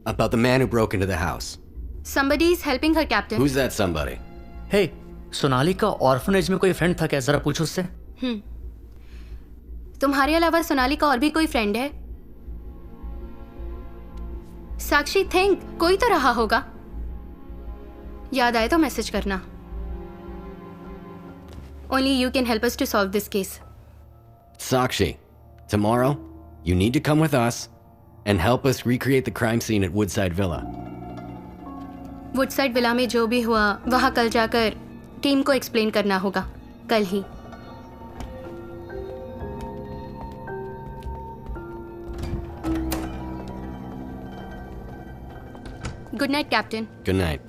about the man who broke into the house? Somebody is helping her, Captain. Who's that somebody? Hey, Sonali का orphanage में कोई friend था क्या? जरा पूछो उससे। तुम्हारे अलावा सोनाली का और भी कोई फ्रेंड है? साक्षी, थिंक, कोई तो रहा होगा। याद आए तो मैसेज करना। Only you can help us to solve this case. Sakshi, tomorrow you need to come with us and help us recreate the crime scene at Woodside Villa. Woodside villa में जो भी हुआ वहां कल जाकर टीम को explain करना होगा, कल ही। Good night, Captain. Good night.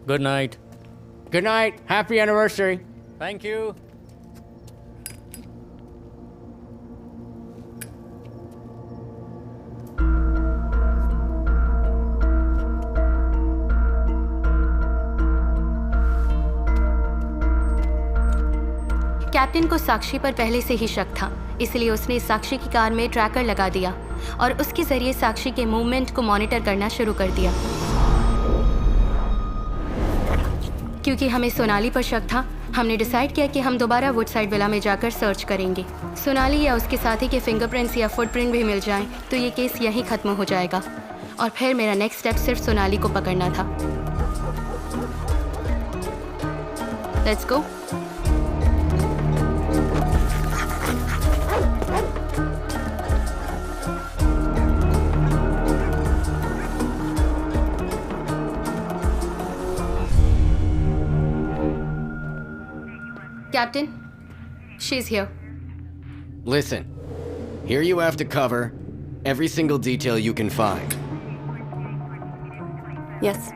Good night. Good night. Happy anniversary. Thank you. Captain को साक्षी पर पहले से ही शक था, इसलिए उसने साक्षी की कार में ट्रैकर लगा दिया और उसके जरिए साक्षी के मूवमेंट को मॉनिटर करना शुरू कर दिया। क्योंकि हमें सोनाली पर शक था, हमने डिसाइड किया कि हम दोबारा वुडसाइड विला में जाकर सर्च करेंगे। सोनाली या उसके साथी के फिंगरप्रिंट्स या फुटप्रिंट भी मिल जाएं, तो ये केस यहीं खत्म हो जाएगा और फिर मेरा नेक्स्ट स्टेप सिर्फ सोनाली को पकड़ना था। Let's go. Captain, she's here. Listen, here you have to cover every single detail you can find. Yes.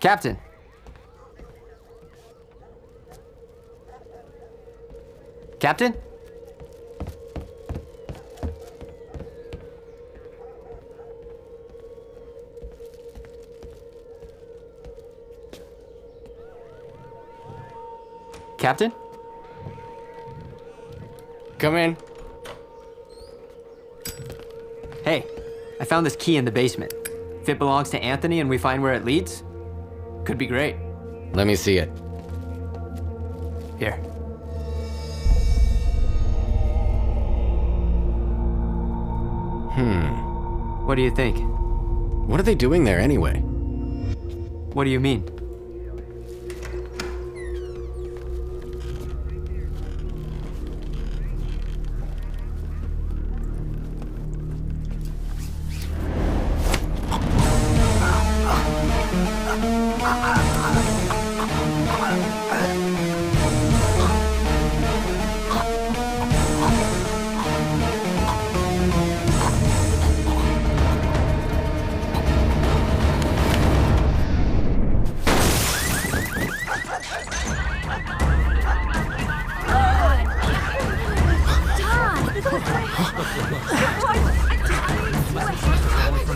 Captain. Captain? Captain? Come in. Hey, I found this key in the basement. If it belongs to Anthony and we find where it leads, could be great. Let me see it. Here. What do you think? What are they doing there anyway? What do you mean?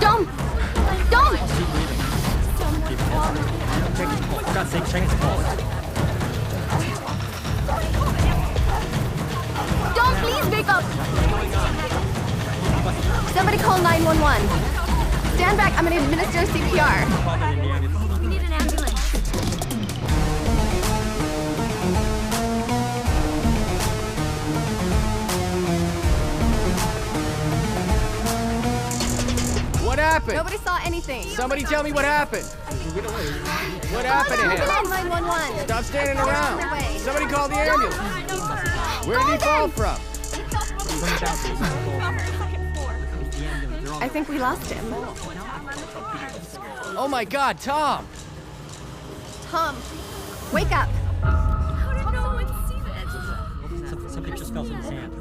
Dom! Dom! Dom, please wake up! Somebody call 911. Stand back, I'm gonna administer CPR. We need an ambulance. What happened? Nobody saw anything. Somebody tell me what happened. What happened to him? Ambulance 911. Stop standing around. Somebody call the ambulance. Where did he fall from? I think we lost him. Oh my God, Tom! Tom, wake up. How did no one see this? Something just fell from his hand.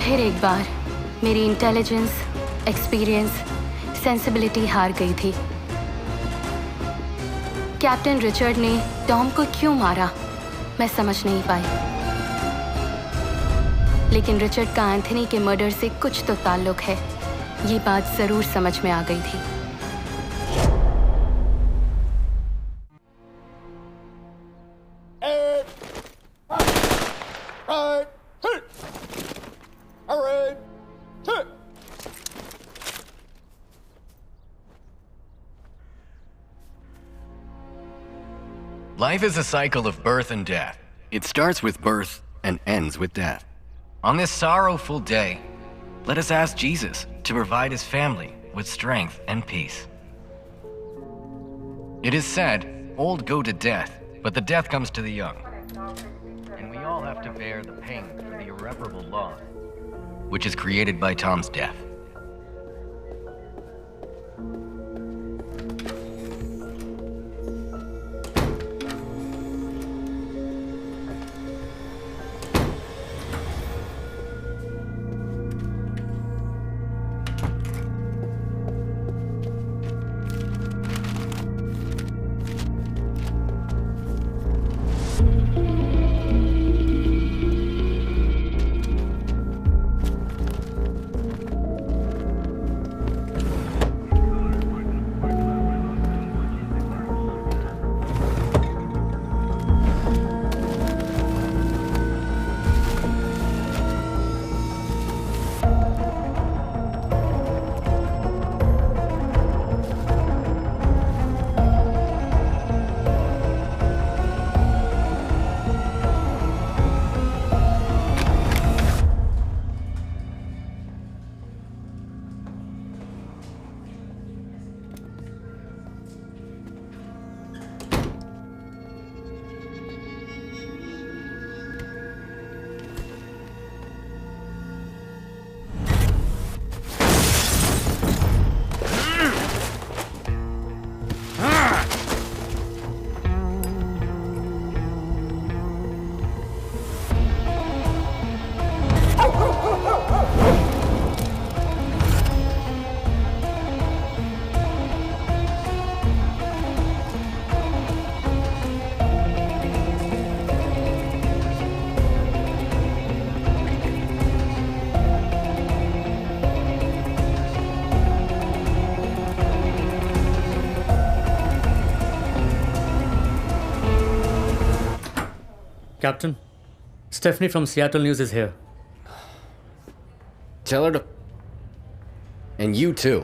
फिर एक बार मेरी intelligence, experience, sensibility हार गई थी। Captain Richard ने Tom को क्यों मारा, मैं समझ नहीं पाई। लेकिन रिचर्ड का एंथनी के मर्डर से कुछ तो ताल्लुक है, ये बात जरूर समझ में आ गई थी। Life is a cycle of birth and death. It starts with birth and ends with death. On this sorrowful day, let us ask Jesus to provide his family with strength and peace. It is said, old go to death, but the death comes to the young. And we all have to bear the pain for the irreparable loss, which is created by Tom's death. Captain, Stephanie from Seattle News is here. Tell her to. And you too.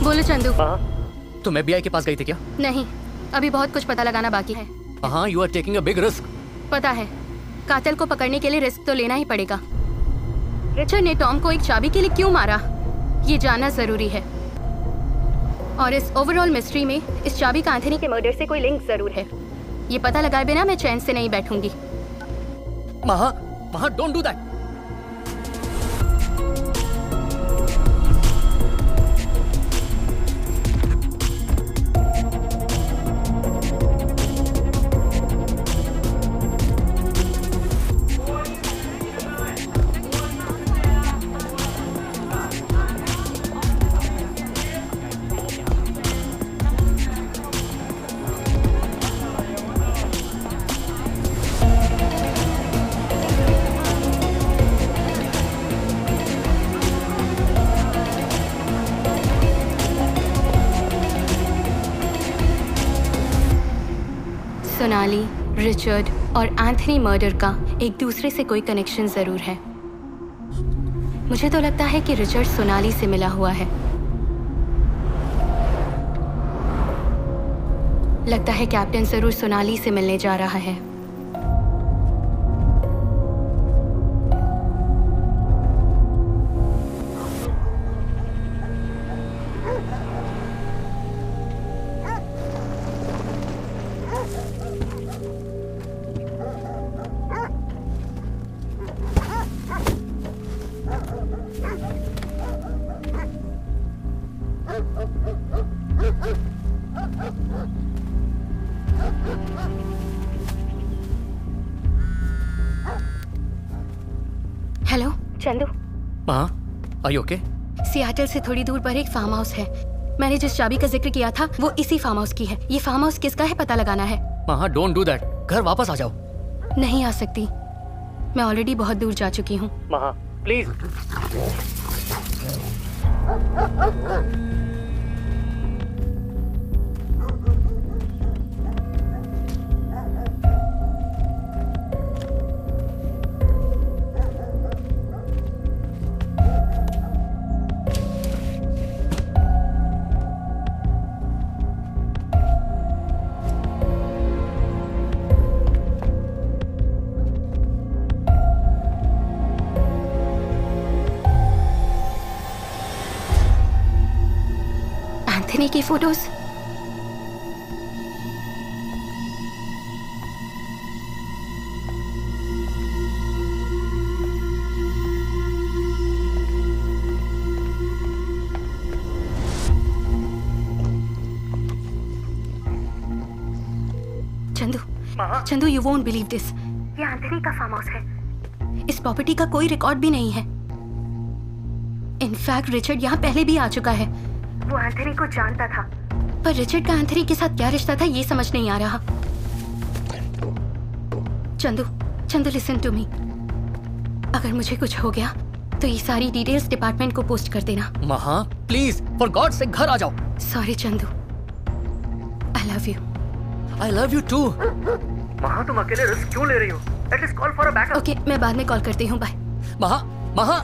बोलो चंदू। तुम FBI के पास गई थी क्या? नहीं, अभी बहुत कुछ पता लगाना बाकी है। हाँ, you are taking a big risk. पता है, कातिल को पकड़ने के लिए रिस्क तो लेना ही पड़ेगा। रिचर्ड ने टॉम को एक चाबी के लिए क्यों मारा, ये जानना जरूरी है। और इस ओवरऑल मिस्ट्री में इस चाबी का एंथनी के मर्डर से कोई लिंक जरूर है। ये पता लगाए बिना मैं चैन से नहीं बैठूंगी। महा, don't do that. Sonali, Richard और एंथनी मर्डर का एक दूसरे से कोई कनेक्शन जरूर है। मुझे तो लगता है कि रिचर्ड सोनाली से मिला हुआ है। लगता है कैप्टन जरूर सोनाली से मिलने जा रहा है। हेलो चंदू। हाँ, आर यू ओके? सियाटल से थोड़ी दूर पर एक फार्म हाउस है। मैंने जिस चाबी का जिक्र किया था वो इसी फार्म हाउस की है। ये फार्म हाउस किसका है पता लगाना है। हाँ, डोंट डू दैट। घर वापस आ जाओ। नहीं आ सकती, मैं ऑलरेडी बहुत दूर जा चुकी हूँ। महा, प्लीज। एंथनी की photos. Chandu, you won't believe this. ये एंथनी का फार्म हाउस है। इस प्रॉपर्टी का कोई रिकॉर्ड भी नहीं है। इनफैक्ट रिचर्ड यहाँ पहले भी आ चुका है। वो एंथनी को जानता था, पर रिचर्ड का एंथनी के साथ क्या रिश्ता था ये समझ नहीं आ रहा। Chandu listen to me. अगर मुझे कुछ हो गया तो ये सारी डिटेल्स डिपार्टमेंट को पोस्ट कर देना। महा, प्लीज, फॉर गॉड से घर आ जाओ। Sorry Chandu, I love you. I love you too. Maha, तुम अकेले रिस्क क्यों ले रही हो? At least call for a backup. Okay, मैं बाद में कॉल करती हूँ। बाय। महा।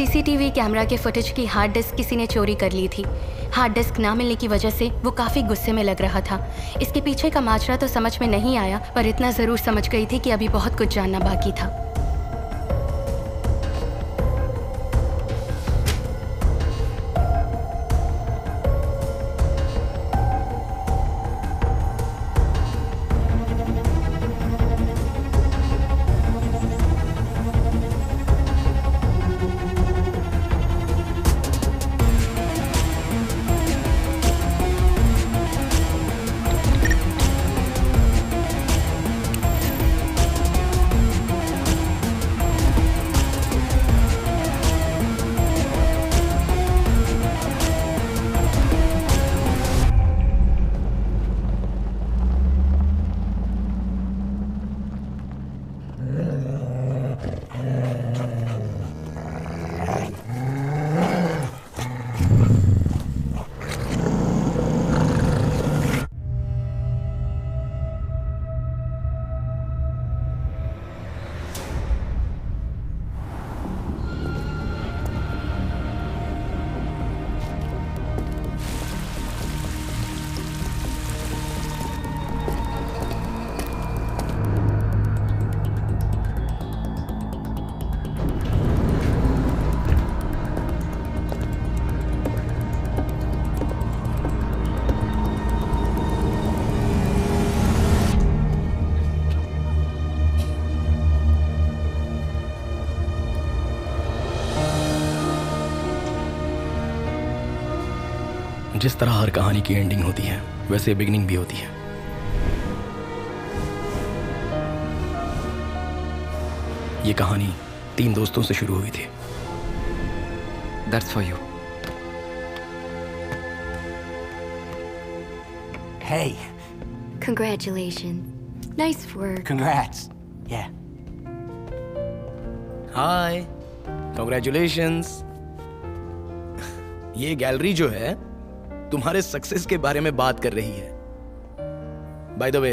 सीसीटीवी कैमरा के फुटेज की हार्ड डिस्क किसी ने चोरी कर ली थी। हार्ड डिस्क ना मिलने की वजह से वो काफ़ी गुस्से में लग रहा था। इसके पीछे का माजरा तो समझ में नहीं आया, पर इतना ज़रूर समझ गई थी कि अभी बहुत कुछ जानना बाकी था। जिस तरह हर कहानी की एंडिंग होती है, वैसे बिगिनिंग भी होती है। ये कहानी 3 दोस्तों से शुरू हुई थी। That's for you. Hey, Congratulations. Nice work. congrats. Yeah. Hi, congratulations. ये गैलरी जो है तुम्हारे सक्सेस के बारे में बात कर रही है। By the way,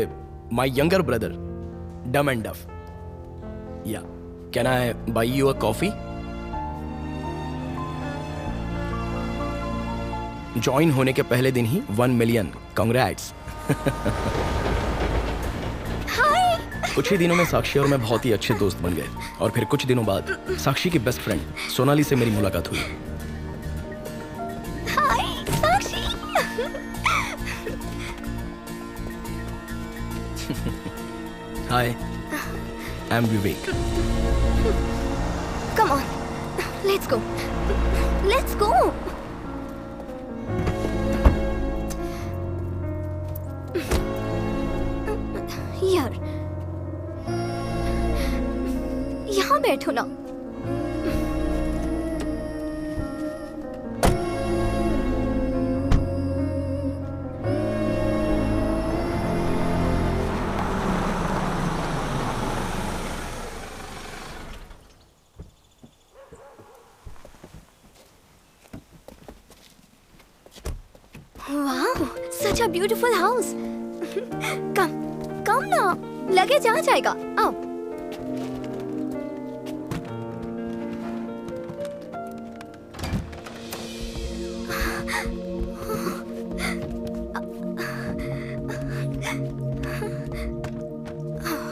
my younger brother, dumb and duff. Yeah can I buy you a coffee? Join होने के पहले दिन ही 1 मिलियन, कांग्रेट्स। कुछ ही दिनों में साक्षी और मैं बहुत ही अच्छे दोस्त बन गए, और फिर कुछ दिनों बाद साक्षी की बेस्ट फ्रेंड सोनाली से मेरी मुलाकात हुई। Hi, I'm Vivek. Come on, let's go. Let's go. यार, यहाँ बैठो ना। Wow, such a beautiful house. Come now. Luggage आ जाएगा। आओ।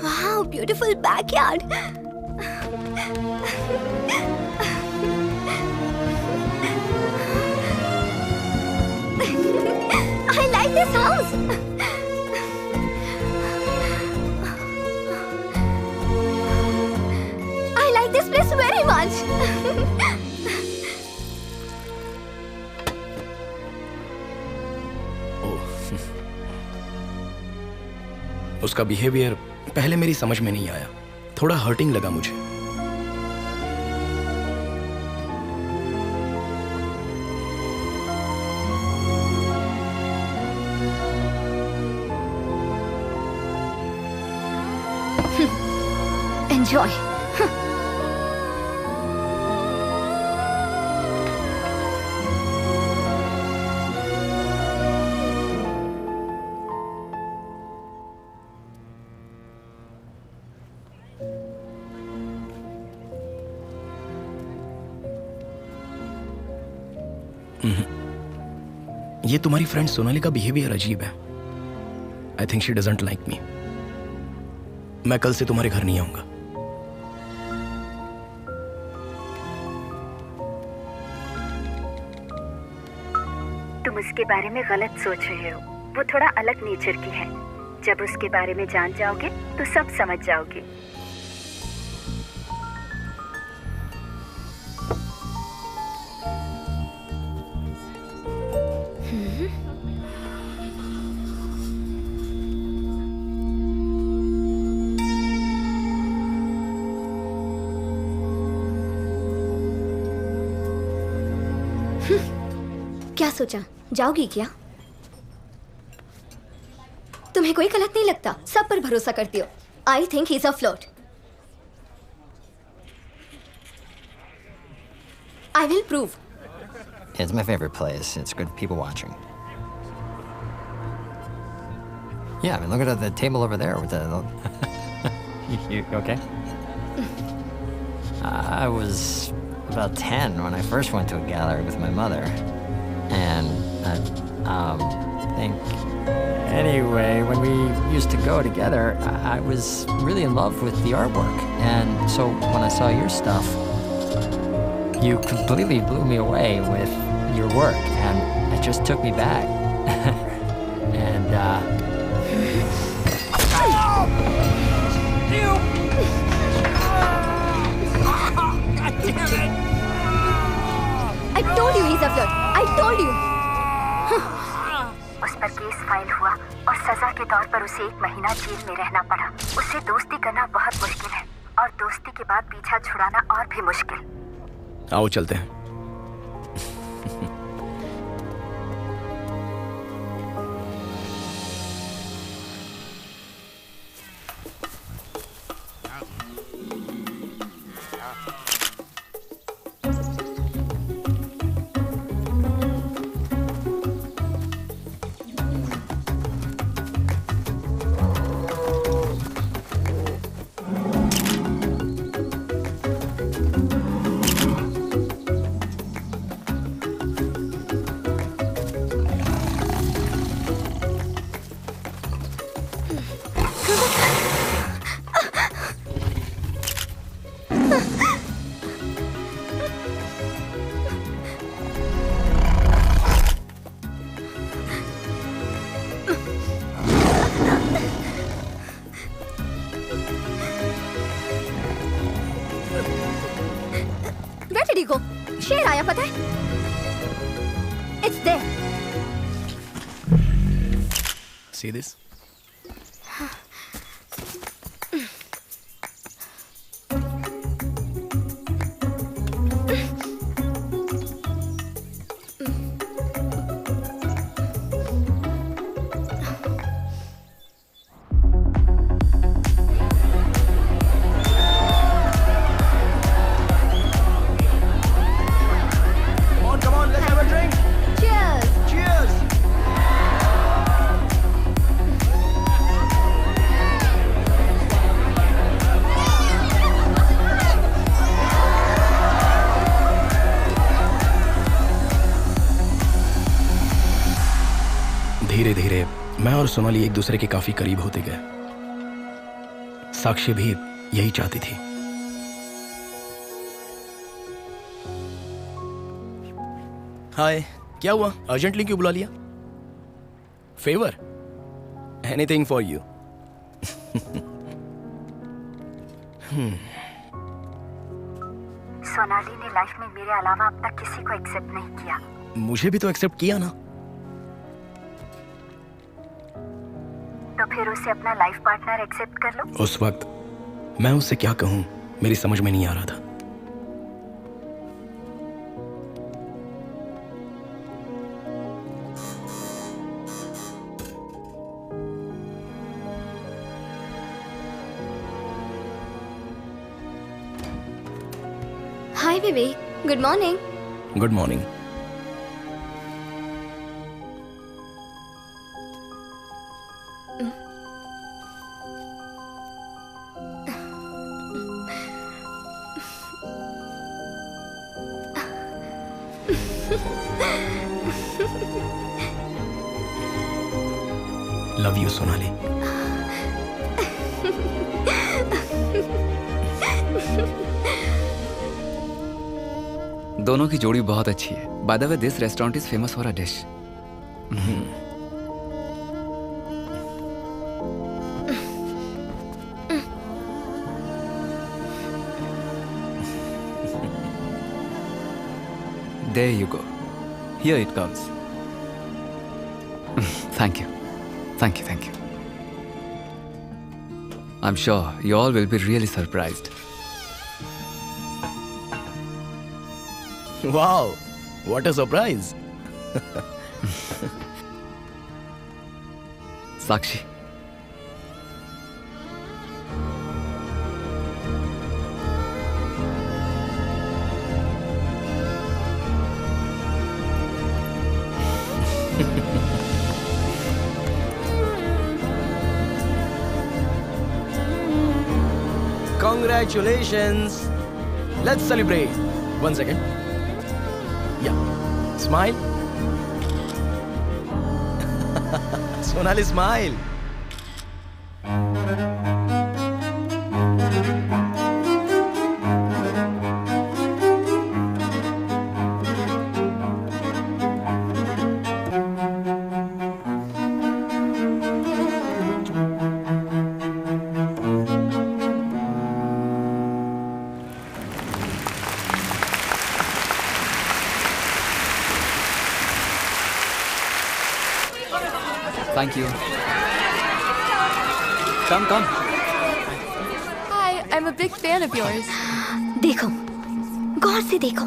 Wow, beautiful backyard. I like this house. I like this place very much. उसका बिहेवियर पहले मेरी समझ में नहीं आया, थोड़ा हर्टिंग लगा मुझे। Enjoy. ये तुम्हारी फ्रेंड सोनाली का बिहेवियर अजीब है। I think she doesn't like me. मैं कल से तुम्हारे घर नहीं आऊंगा। तुम उसके बारे में गलत सोच रहे हो। वो थोड़ा अलग नेचर की है। जब उसके बारे में जान जाओगे तो सब समझ जाओगे। क्या सोचा, जाओगी क्या? तुम्हें कोई गलत नहीं लगता, सब पर भरोसा करती हो। I think he is a flirt. I will prove. It's my favorite place. It's good people watching. Yeah, I mean, look at the table over there with the. You okay? I was about 10 when I first went to a gallery with my mother, and I think. Anyway, when we used to go together, I was really in love with the artwork, and so when I saw your stuff, you completely blew me away with your work, and it just took me back. And God damn it! I told you he's a flirt. I told you. उस पर case file हुआ और सजा के तौर पर उसे 1 महीना जेल में रहना पड़ा। उससे दोस्ती करना बहुत मुश्किल है और दोस्ती के बाद पीछा छुड़ाना और भी मुश्किल। आओ चलते हैं। शेर आया, पता है? It's there. See this? धीरे धीरे मैं और सोनाली एक दूसरे के काफी करीब होते गए। साक्षी भी यही चाहती थी। हाय, क्या हुआ? अर्जेंटली क्यों बुला लिया? Favour? Anything for you. Sonali ने लाइफ में मेरे अलावा अब तक किसी को एक्सेप्ट नहीं किया। मुझे भी तो एक्सेप्ट किया ना। तो फिर उसे अपना लाइफ पार्टनर एक्सेप्ट कर लो। उस वक्त मैं उससे क्या कहूं, मेरी समझ में नहीं आ रहा था। Hi Vivek, good morning. Good morning. Love you Sonali. दोनों की जोड़ी बहुत अच्छी है। By the way this restaurant is famous for a dish. There you go. Here it comes. Thank you. Thank you, thank you. I'm sure you all will be really surprised. Wow, what a surprise. Sakshi. Congratulations. Let's celebrate. 1 second. Yeah. Smile. Sonali, smile. Thank you. Come. Hi, I'm a big fan of yours. देखो, गौर से देखो।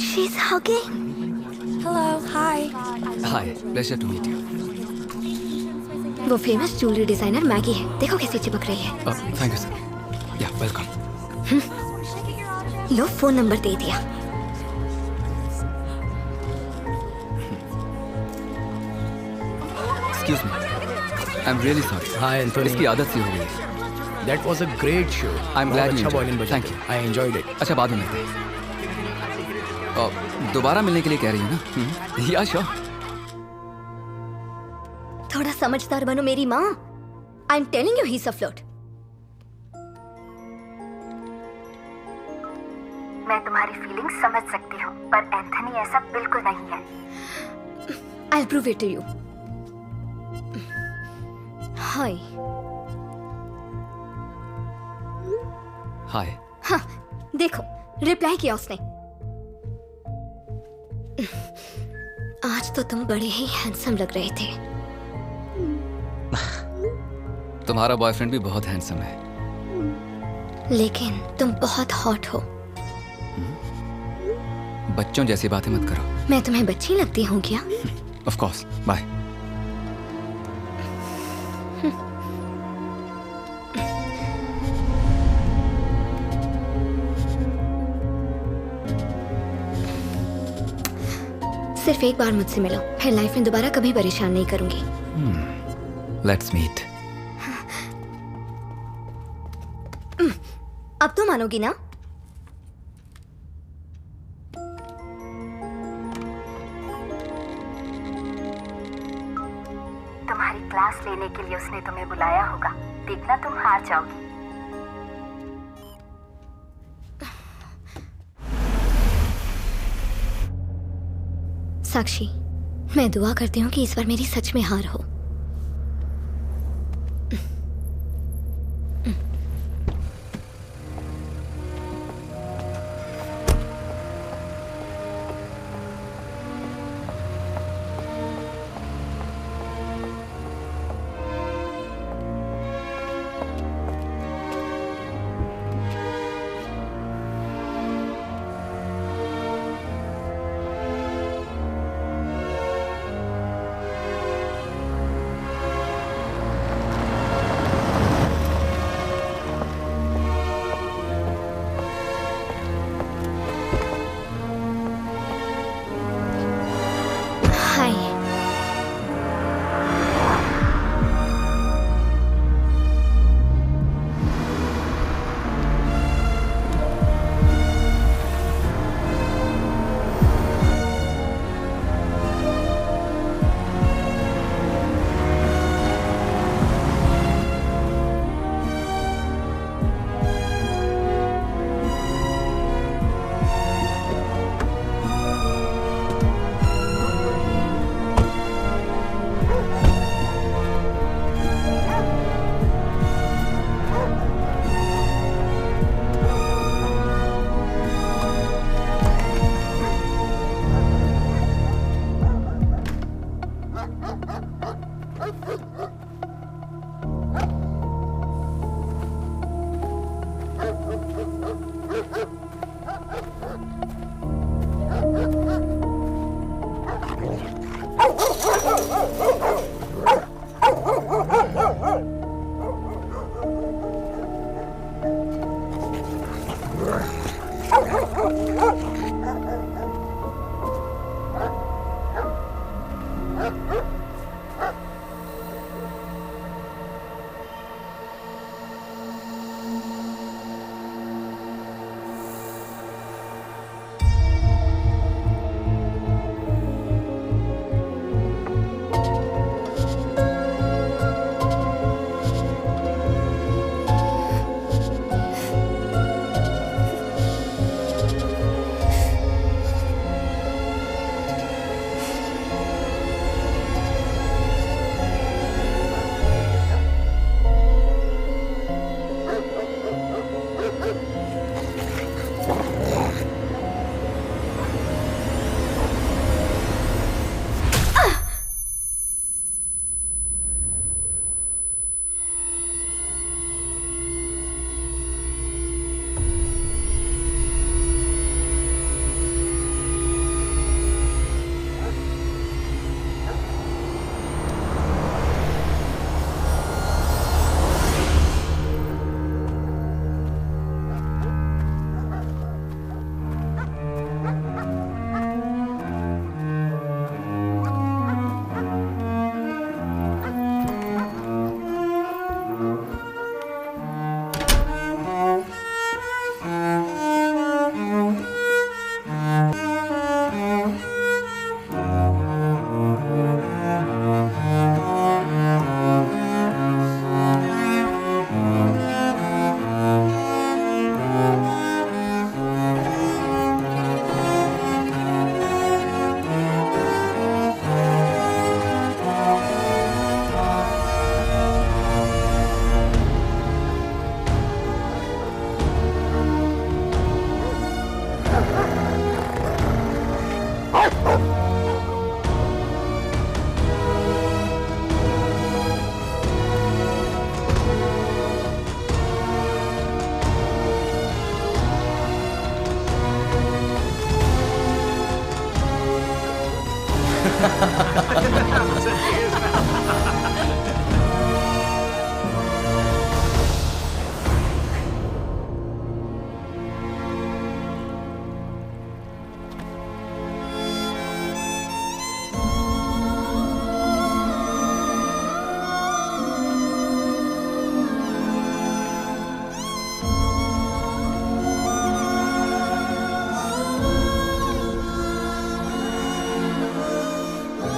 She's hugging. Hello, hi. Hi, pleasure to meet you. वो famous jewellery designer Maggi है। देखो कैसे चिपक रही है। Thank you, sir. Yeah, welcome. लो, फोन नंबर दे दिया। Excuse me. I'm really sorry. Hi, Anthony. इसकी आदत सी हो गई। That was a great show. I'm glad you अच्छा enjoyed. violin बजा Thank के। you. I enjoyed it. अच्छा, बाद में मिलते हैं। दोबारा मिलने के लिए कह रही हो ना? Yeah, sure. थोड़ा समझदार बनो मेरी माँ। I'm telling you he's a flirt. मैं तुम्हारी फीलिंग्स समझ सकती हूँ, पर एंथनी ऐसा बिल्कुल नहीं है। I'll prove it to you. Hi. Hi. हाँ, देखो, रिप्लाई किया उसने। आज तो तुम बड़े ही हैंडसम लग रहे थे। तुम्हारा बॉयफ्रेंड भी बहुत हैंडसम है। लेकिन तुम बहुत हॉट हो। बच्चों जैसी बातें मत करो। मैं तुम्हें बच्ची लगती हूँ क्या? Of course. Bye. सिर्फ एक बार मुझसे मिलो, फिर लाइफ में दोबारा कभी परेशान नहीं करूंगी। Let's meet. अब तो मानोगी ना? तुम्हारी क्लास लेने के लिए उसने तुम्हें बुलाया होगा। देखना तुम हार जाओगी। साक्षी, मैं दुआ करती हूँ कि इस बार मेरी सच में हार हो।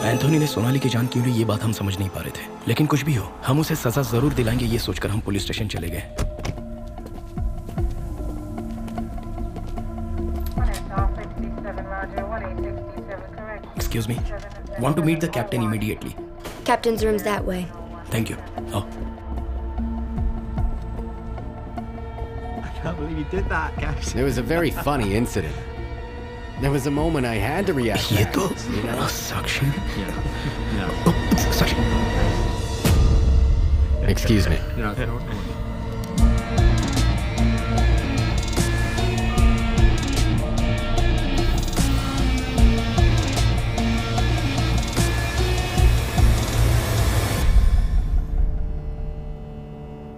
एंथोनी ने सोनाली की जान क्यों ली ये बात हम समझ नहीं पा रहे थे, लेकिन कुछ भी हो हम उसे सजा जरूर दिलाएंगे ये सोचकर हम पुलिस स्टेशन चले गए। Excuse me. Want to meet the captain immediately. Captain's room's that way. Thank you. Oh. I can't believe you did that, Captain. It was a very funny incident. There was a moment I had to react. ये तो साक्षी. No. साक्षी. Excuse me. No.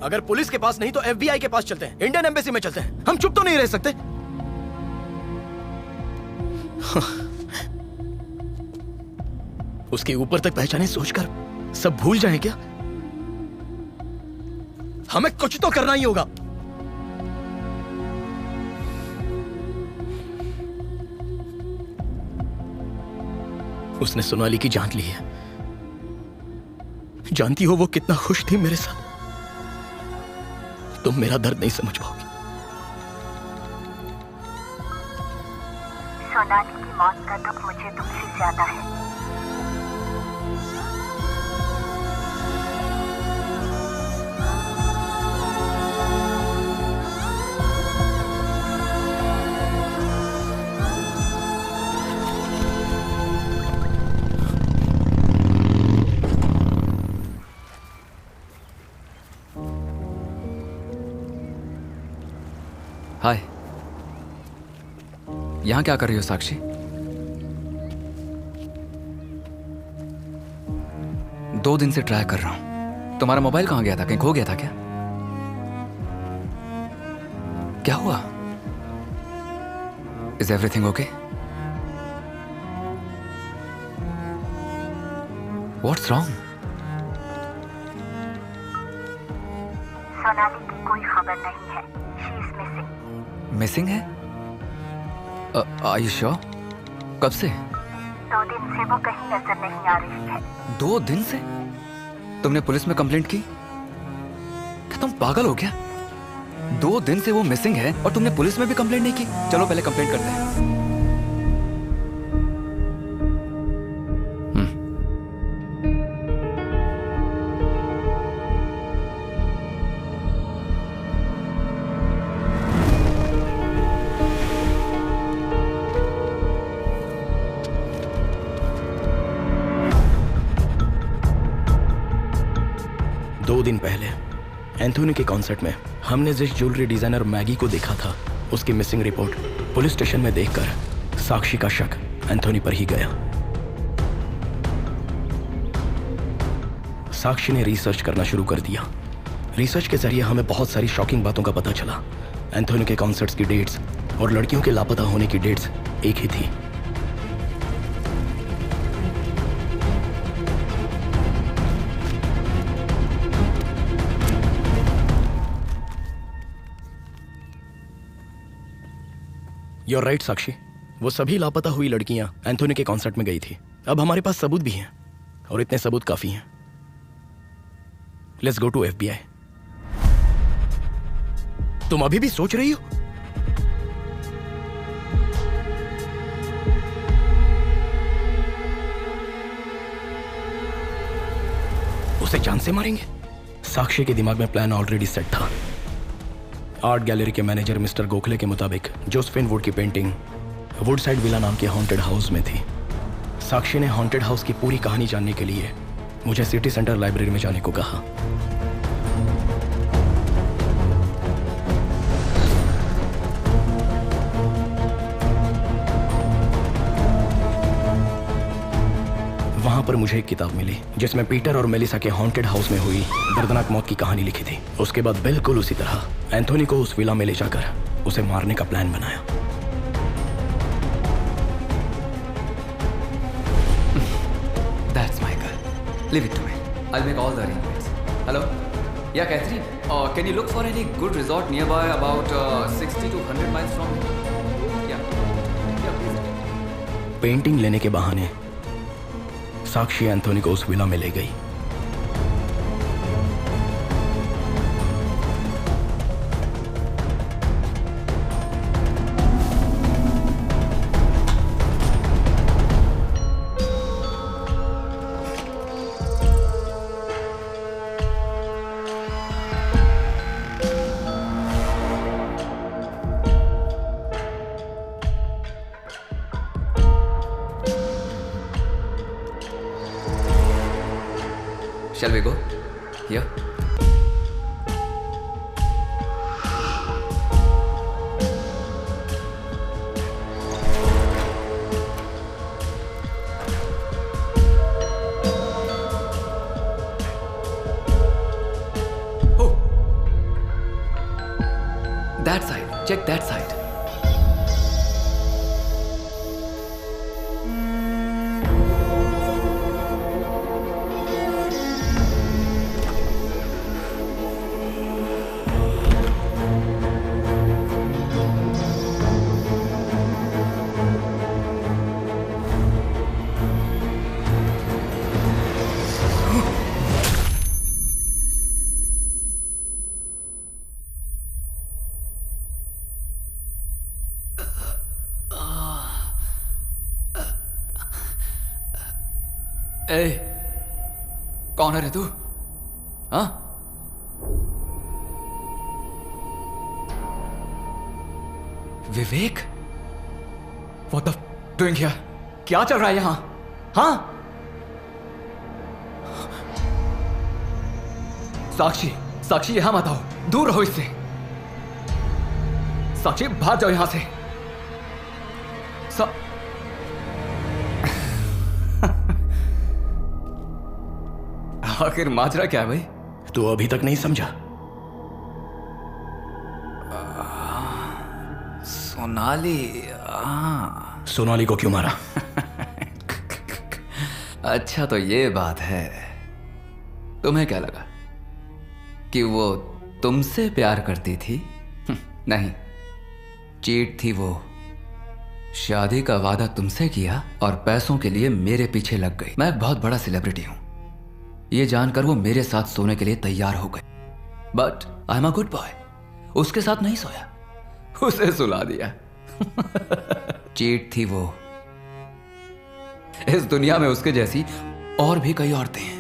अगर police के पास नहीं तो FBI के पास चलते हैं, Indian embassy में चलते हैं। हम चुप तो नहीं रह सकते। उसके ऊपर तक पहचाने सोचकर सब भूल जाएं क्या? हमें कुछ तो करना ही होगा। उसने सोनाली की जान ली है। जानती हो वो कितना खुश थी मेरे साथ। तुम मेरा दर्द नहीं समझ पाओगे। सोनाली की मौत का दुख मुझे तुमसे ज्यादा है। हाय, यहां क्या कर रही हो साक्षी? दो दिन से ट्राई कर रहा हूं। तुम्हारा मोबाइल कहां गया था? कहीं खो गया था क्या? क्या हुआ? Is everything okay? What's wrong? Sonali की कोई खबर नहीं है। She is missing. मिसिंग है? Are you sure? कब से? 2 दिन से वो कहीं नजर नहीं आ रही है। 2 दिन से? तुमने पुलिस में कंप्लेंट की? क्या तुम पागल हो क्या? 2 दिन से वो मिसिंग है और तुमने पुलिस में भी कंप्लेंट नहीं की? चलो पहले कंप्लेंट करते हैं। दिन पहले एंथोनी के कॉन्सर्ट में हमने जिस ज्वेलरी डिजाइनर मैगी को देखा था उसकी मिसिंग रिपोर्ट पुलिस स्टेशन में देखकर साक्षी का शक एंथोनी पर ही गया। साक्षी ने रिसर्च करना शुरू कर दिया। रिसर्च के जरिए हमें बहुत सारी शॉकिंग बातों का पता चला। एंथोनी के कॉन्सर्ट्स की डेट्स और लड़कियों के लापता होने की डेट्स एक ही थी। You're right, साक्षी। वो सभी लापता हुई लड़कियां एंथोनी के कॉन्सर्ट में गई थी। अब हमारे पास सबूत भी हैं और इतने सबूत काफी हैं। Let's go to FBI। तुम अभी भी सोच रही हो? उसे जान से मारेंगे? साक्षी के दिमाग में प्लान ऑलरेडी सेट था। आर्ट गैलरी के मैनेजर मिस्टर गोखले के मुताबिक जोसेफिन वुड की पेंटिंग वुडसाइड विला नाम के हॉन्टेड हाउस में थी। साक्षी ने हॉन्टेड हाउस की पूरी कहानी जानने के लिए मुझे सिटी सेंटर लाइब्रेरी में जाने को कहा। वहां पर पर मुझे एक किताब मिली जिसमें पीटर और मेलिसा के हॉन्टेड हाउस में हुई दर्दनाक मौत की कहानी लिखी थी। उसके बाद बिल्कुल उसी तरह एंथोनी को उस विला में ले जाकर उसे मारने का प्लान बनाया। That's my girl. Leave it to me. I'll make all the arrangements. Hello? Yeah, Catherine. Can you look for any good resort nearby, about 60 to 100 miles from here? Yeah. Yeah, please. Painting लेने के बहाने साक्षी Anthony को उस villa में ले गई। Shall we go? Yeah. Oh. That side. Check that side. ए, कौन है रे तू? हाँ? विवेक? What the doing here? क्या चल रहा है यहाँ? हाँ? साक्षी, साक्षी यहाँ मत आओ, दूर रहो इससे। साक्षी भाग जाओ यहाँ से। आखिर माजरा क्या है भाई? तू अभी तक नहीं समझा? सोनाली। सोनाली को क्यों मारा? अच्छा तो ये बात है। तुम्हें क्या लगा कि वो तुमसे प्यार करती थी? नहीं, चीट थी वो। शादी का वादा तुमसे किया और पैसों के लिए मेरे पीछे लग गई। मैं एक बहुत बड़ा सेलिब्रिटी हूं, ये जानकर वो मेरे साथ सोने के लिए तैयार हो गई। But I am a good boy. उसके साथ नहीं सोया, उसे सुला दिया। चीट थी वो। इस दुनिया में उसके जैसी और भी कई औरतें हैं।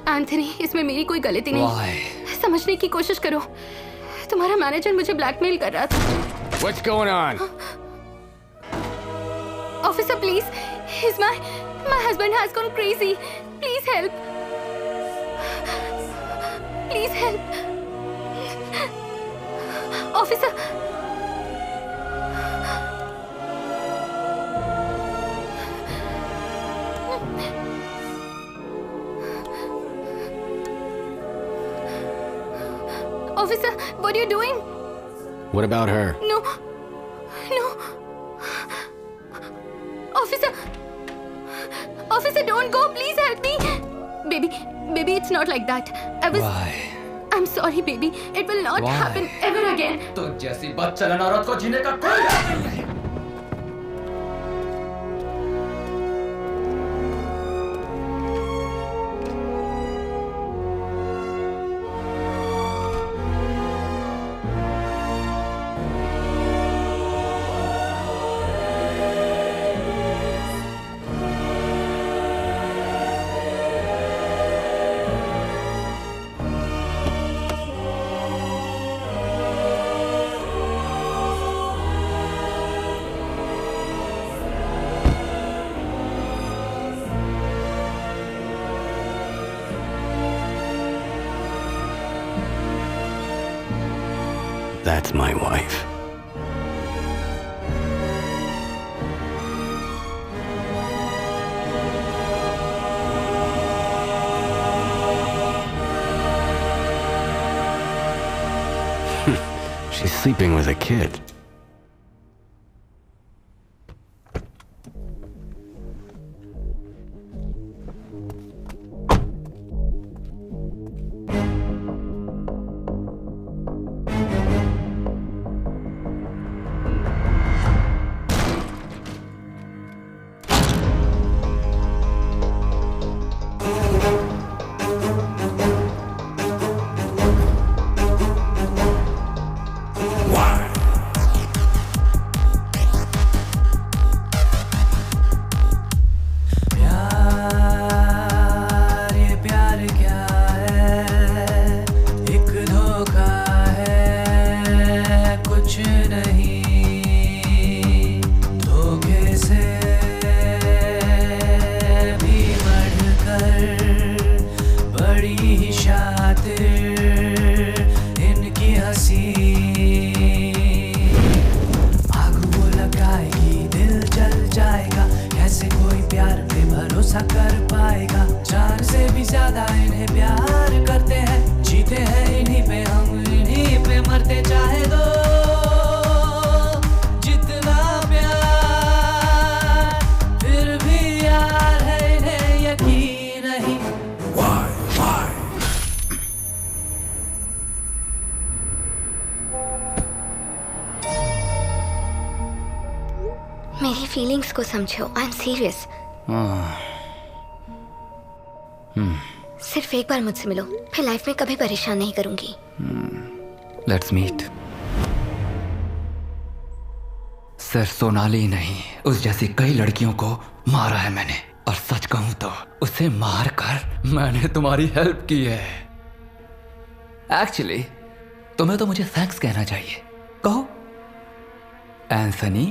एंथनी, इसमें मेरी कोई गलती नहीं। समझने की कोशिश करो। तुम्हारा मैनेजर मुझे ब्लैकमेल कर रहा था। What's going on? Officer, please. My husband has gone crazy. Please help. Please help. Officer. Officer, what are you doing? What about her? No. Officer, don't go. Please help me. Baby, it's not like that. Why? I'm sorry, baby. It will not happen ever again. तो जैसी बदचलन औरत को जीने का कोई हक नहीं है। That's my wife. She's sleeping with a kid. मेरी फीलिंग्स को समझो, आई एम सीरियस। सिर्फ एक बार मुझसे मिलो, फिर लाइफ में कभी परेशान नहीं करूंगी। Let's meet. सिर्फ सोनाली नहीं, उस जैसी कई लड़कियों को मारा है मैंने, और सच कहूं तो उसे मार कर मैंने तुम्हारी हेल्प की है। एक्चुअली तुम्हें तो मुझे थैंक्स कहना चाहिए। कहो। Anthony,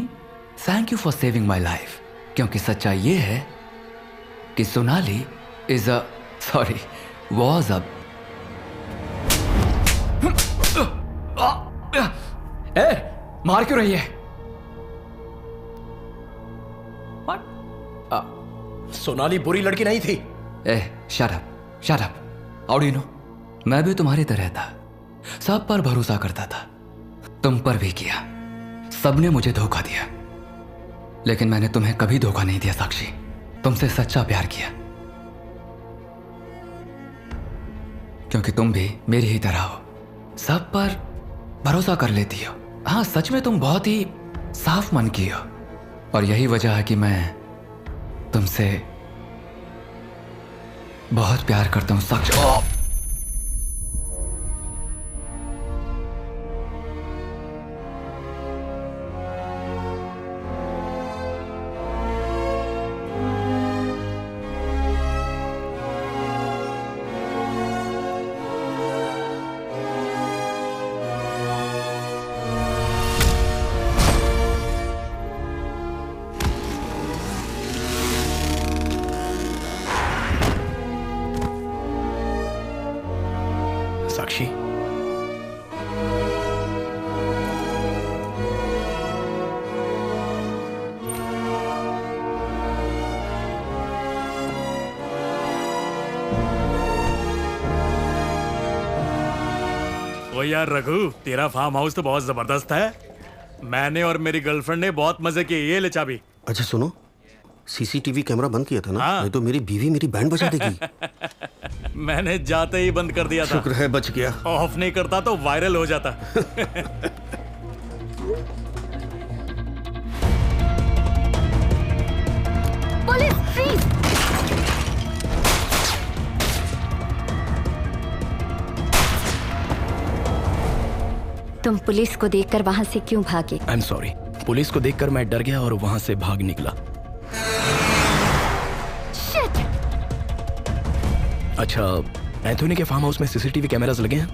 thank you for saving my life, क्योंकि सच्चाई ये है कि Sonali is a was a मार क्यों रही है? सोनाली बुरी लड़की नहीं थी। Shut up. How do you know? मैं भी तुम्हारी तरह था, सब पर भरोसा करता था, तुम पर भी किया। सबने मुझे धोखा दिया, लेकिन मैंने तुम्हें कभी धोखा नहीं दिया साक्षी। तुमसे सच्चा प्यार किया, क्योंकि तुम भी मेरी ही तरह हो, सब पर भरोसा कर लेती हो। हाँ, सच में तुम बहुत ही साफ मन की हो, और यही वजह है कि मैं तुमसे बहुत प्यार करता हूं साक्षी। साक्षी, ओ यार रघु, तेरा फार्म हाउस तो बहुत जबरदस्त है। मैंने और मेरी गर्लफ्रेंड ने बहुत मजे किए। ये ले चाबी। अच्छा सुनो, सीसीटीवी कैमरा बंद किया था ना? नहीं तो मेरी बीवी मेरी बैंड बजा देगी। मैंने जाते ही बंद कर दिया था। शुक्र है बच गया। ऑफ नहीं करता तो वायरल हो जाता। Police, freeze! तुम पुलिस को देखकर वहां से क्यों भागे? I am sorry. पुलिस को देखकर मैं डर गया और वहां से भाग निकला। अच्छा, एंथोनी के फार्म हाउस में सीसीटीवी कैमरास लगे हैं?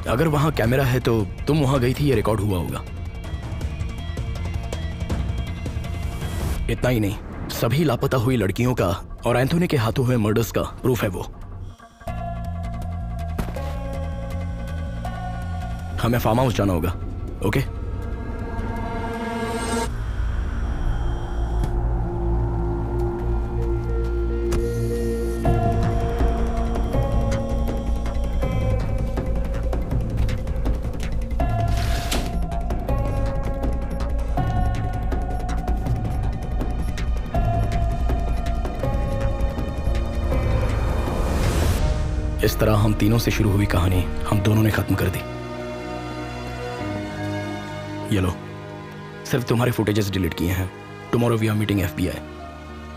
अगर वहां कैमरा है तो तुम वहां गई थी, ये रिकॉर्ड हुआ होगा। इतना ही नहीं, सभी लापता हुई लड़कियों का और एंथोनी के हाथों हुए मर्डर्स का प्रूफ है वो। हमें फार्म हाउस जाना होगा, ओके? इस तरह हम तीनों से शुरू हुई कहानी हम दोनों ने खत्म कर दी। ये लो, सिर्फ तुम्हारे फुटेजेस डिलीट किए हैं। Tomorrow we are meeting FBI।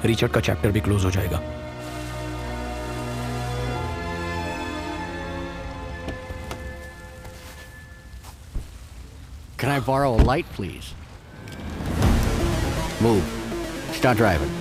Richard का चैप्टर भी क्लोज हो जाएगा। Can I borrow a light, please? Move. Start driving.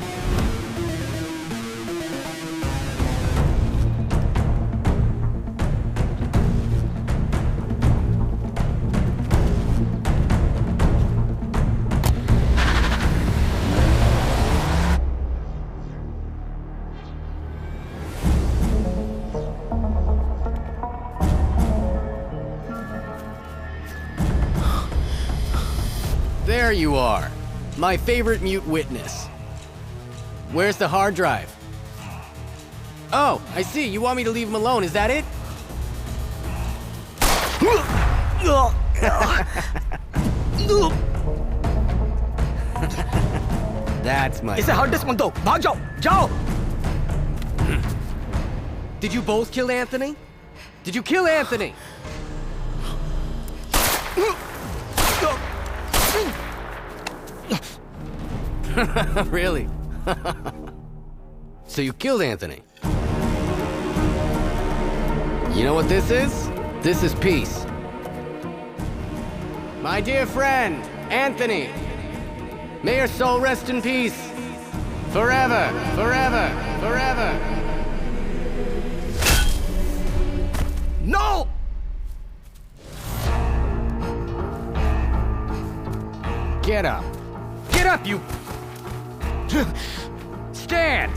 There you are. My favorite mute witness. Where's the hard drive? Oh, I see. You want me to leave him alone, is that it? That's my... इसे hard disk मत दो, भाग जाओ, जाओ! Did you both kill Anthony? Did you kill Anthony? Really? So you killed Anthony? You know what this is? This is peace. My dear friend, Anthony, may your soul rest in peace. Forever, forever, forever. No! Get up. Get up, you... Stand!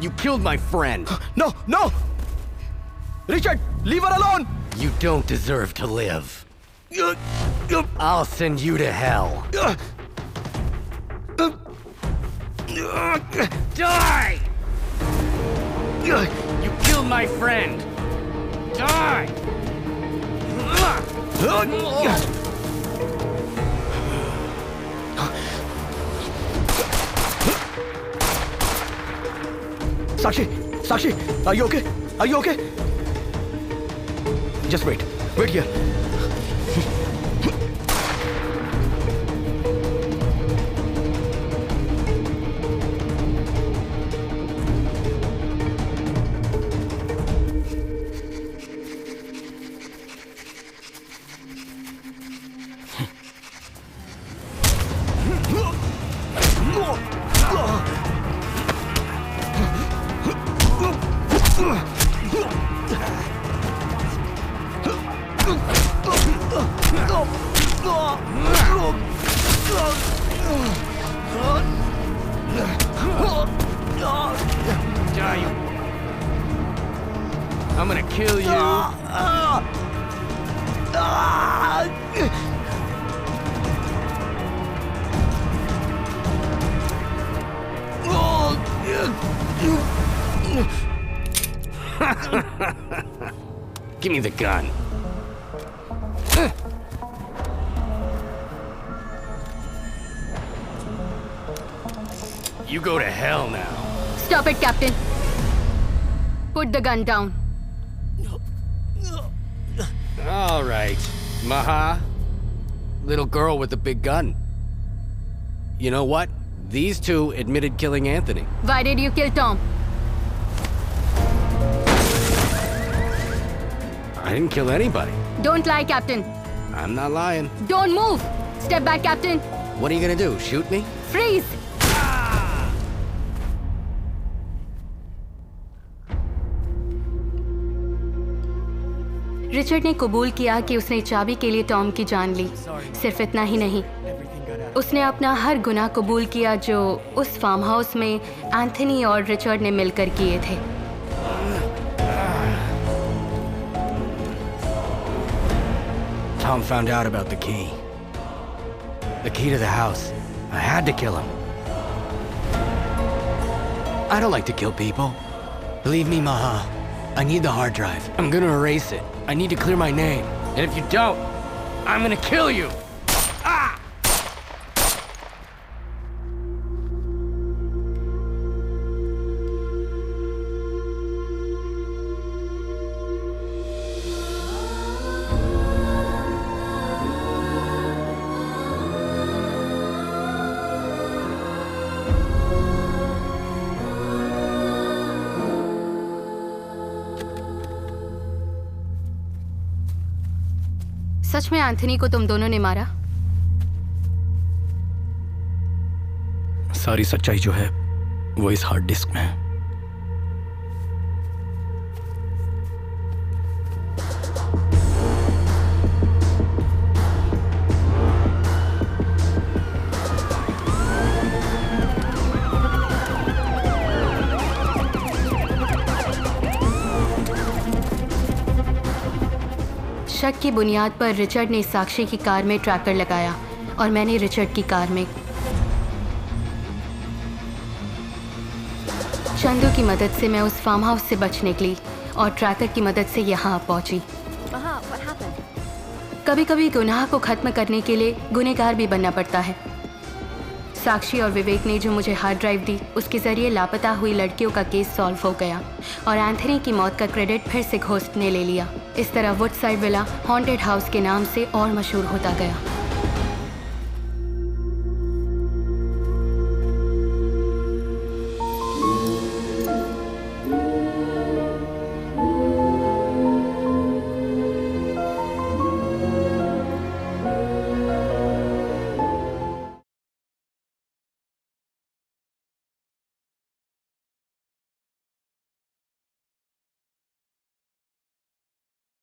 You killed my friend. No, no! Richard, leave her alone! You don't deserve to live. I'll send you to hell. Die! You killed my friend. Die! Sakshi, Sakshi, are you okay? Are you okay? Just wait. Wait here. I'm gonna kill you. Give me the gun. You go to hell now. Stop it, Captain. Put the gun down. All right, Maha. Little girl with the big gun. You know what? These two admitted killing Anthony. Why did you kill Tom? I didn't kill anybody. Don't lie, Captain. I'm not lying. Don't move. Step back, Captain. What are you gonna do? Shoot me? Freeze. Richard ने कबूल किया कि उसने चाबी के लिए Tom की जान ली। सिर्फ इतना ही नहीं, उसने अपना हर गुनाह कबूल किया जो उस फार्म हाउस में एंथनी और रिचर्ड ने मिलकर किए थे। Tom found out about the key. The key to the house. I had to kill him. I don't like to kill people. Believe me, Maha. I need the hard drive. I'm gonna erase it. I need to clear my name. And if you don't, I'm gonna kill you! Ah! सच में Anthony को तुम दोनों ने मारा? सारी सच्चाई जो है वो इस हार्ड डिस्क में है। शक की बुनियाद पर रिचर्ड ने साक्षी की कार में ट्रैकर लगाया और मैंने रिचर्ड की कार में। चंदू की मदद से मैं उस फार्म हाउस से बच निकली और ट्रैकर की मदद से यहाँ पहुँची। कभी कभी गुनाह को ख़त्म करने के लिए गुनहगार भी बनना पड़ता है। साक्षी और विवेक ने जो मुझे हार्ड ड्राइव दी, उसके ज़रिए लापता हुई लड़कियों का केस सॉल्व हो गया और एंथनी की मौत का क्रेडिट फिर से घोस्ट ने ले लिया। इस तरह वुडसाइड विला हॉन्टेड हाउस के नाम से और मशहूर होता गया।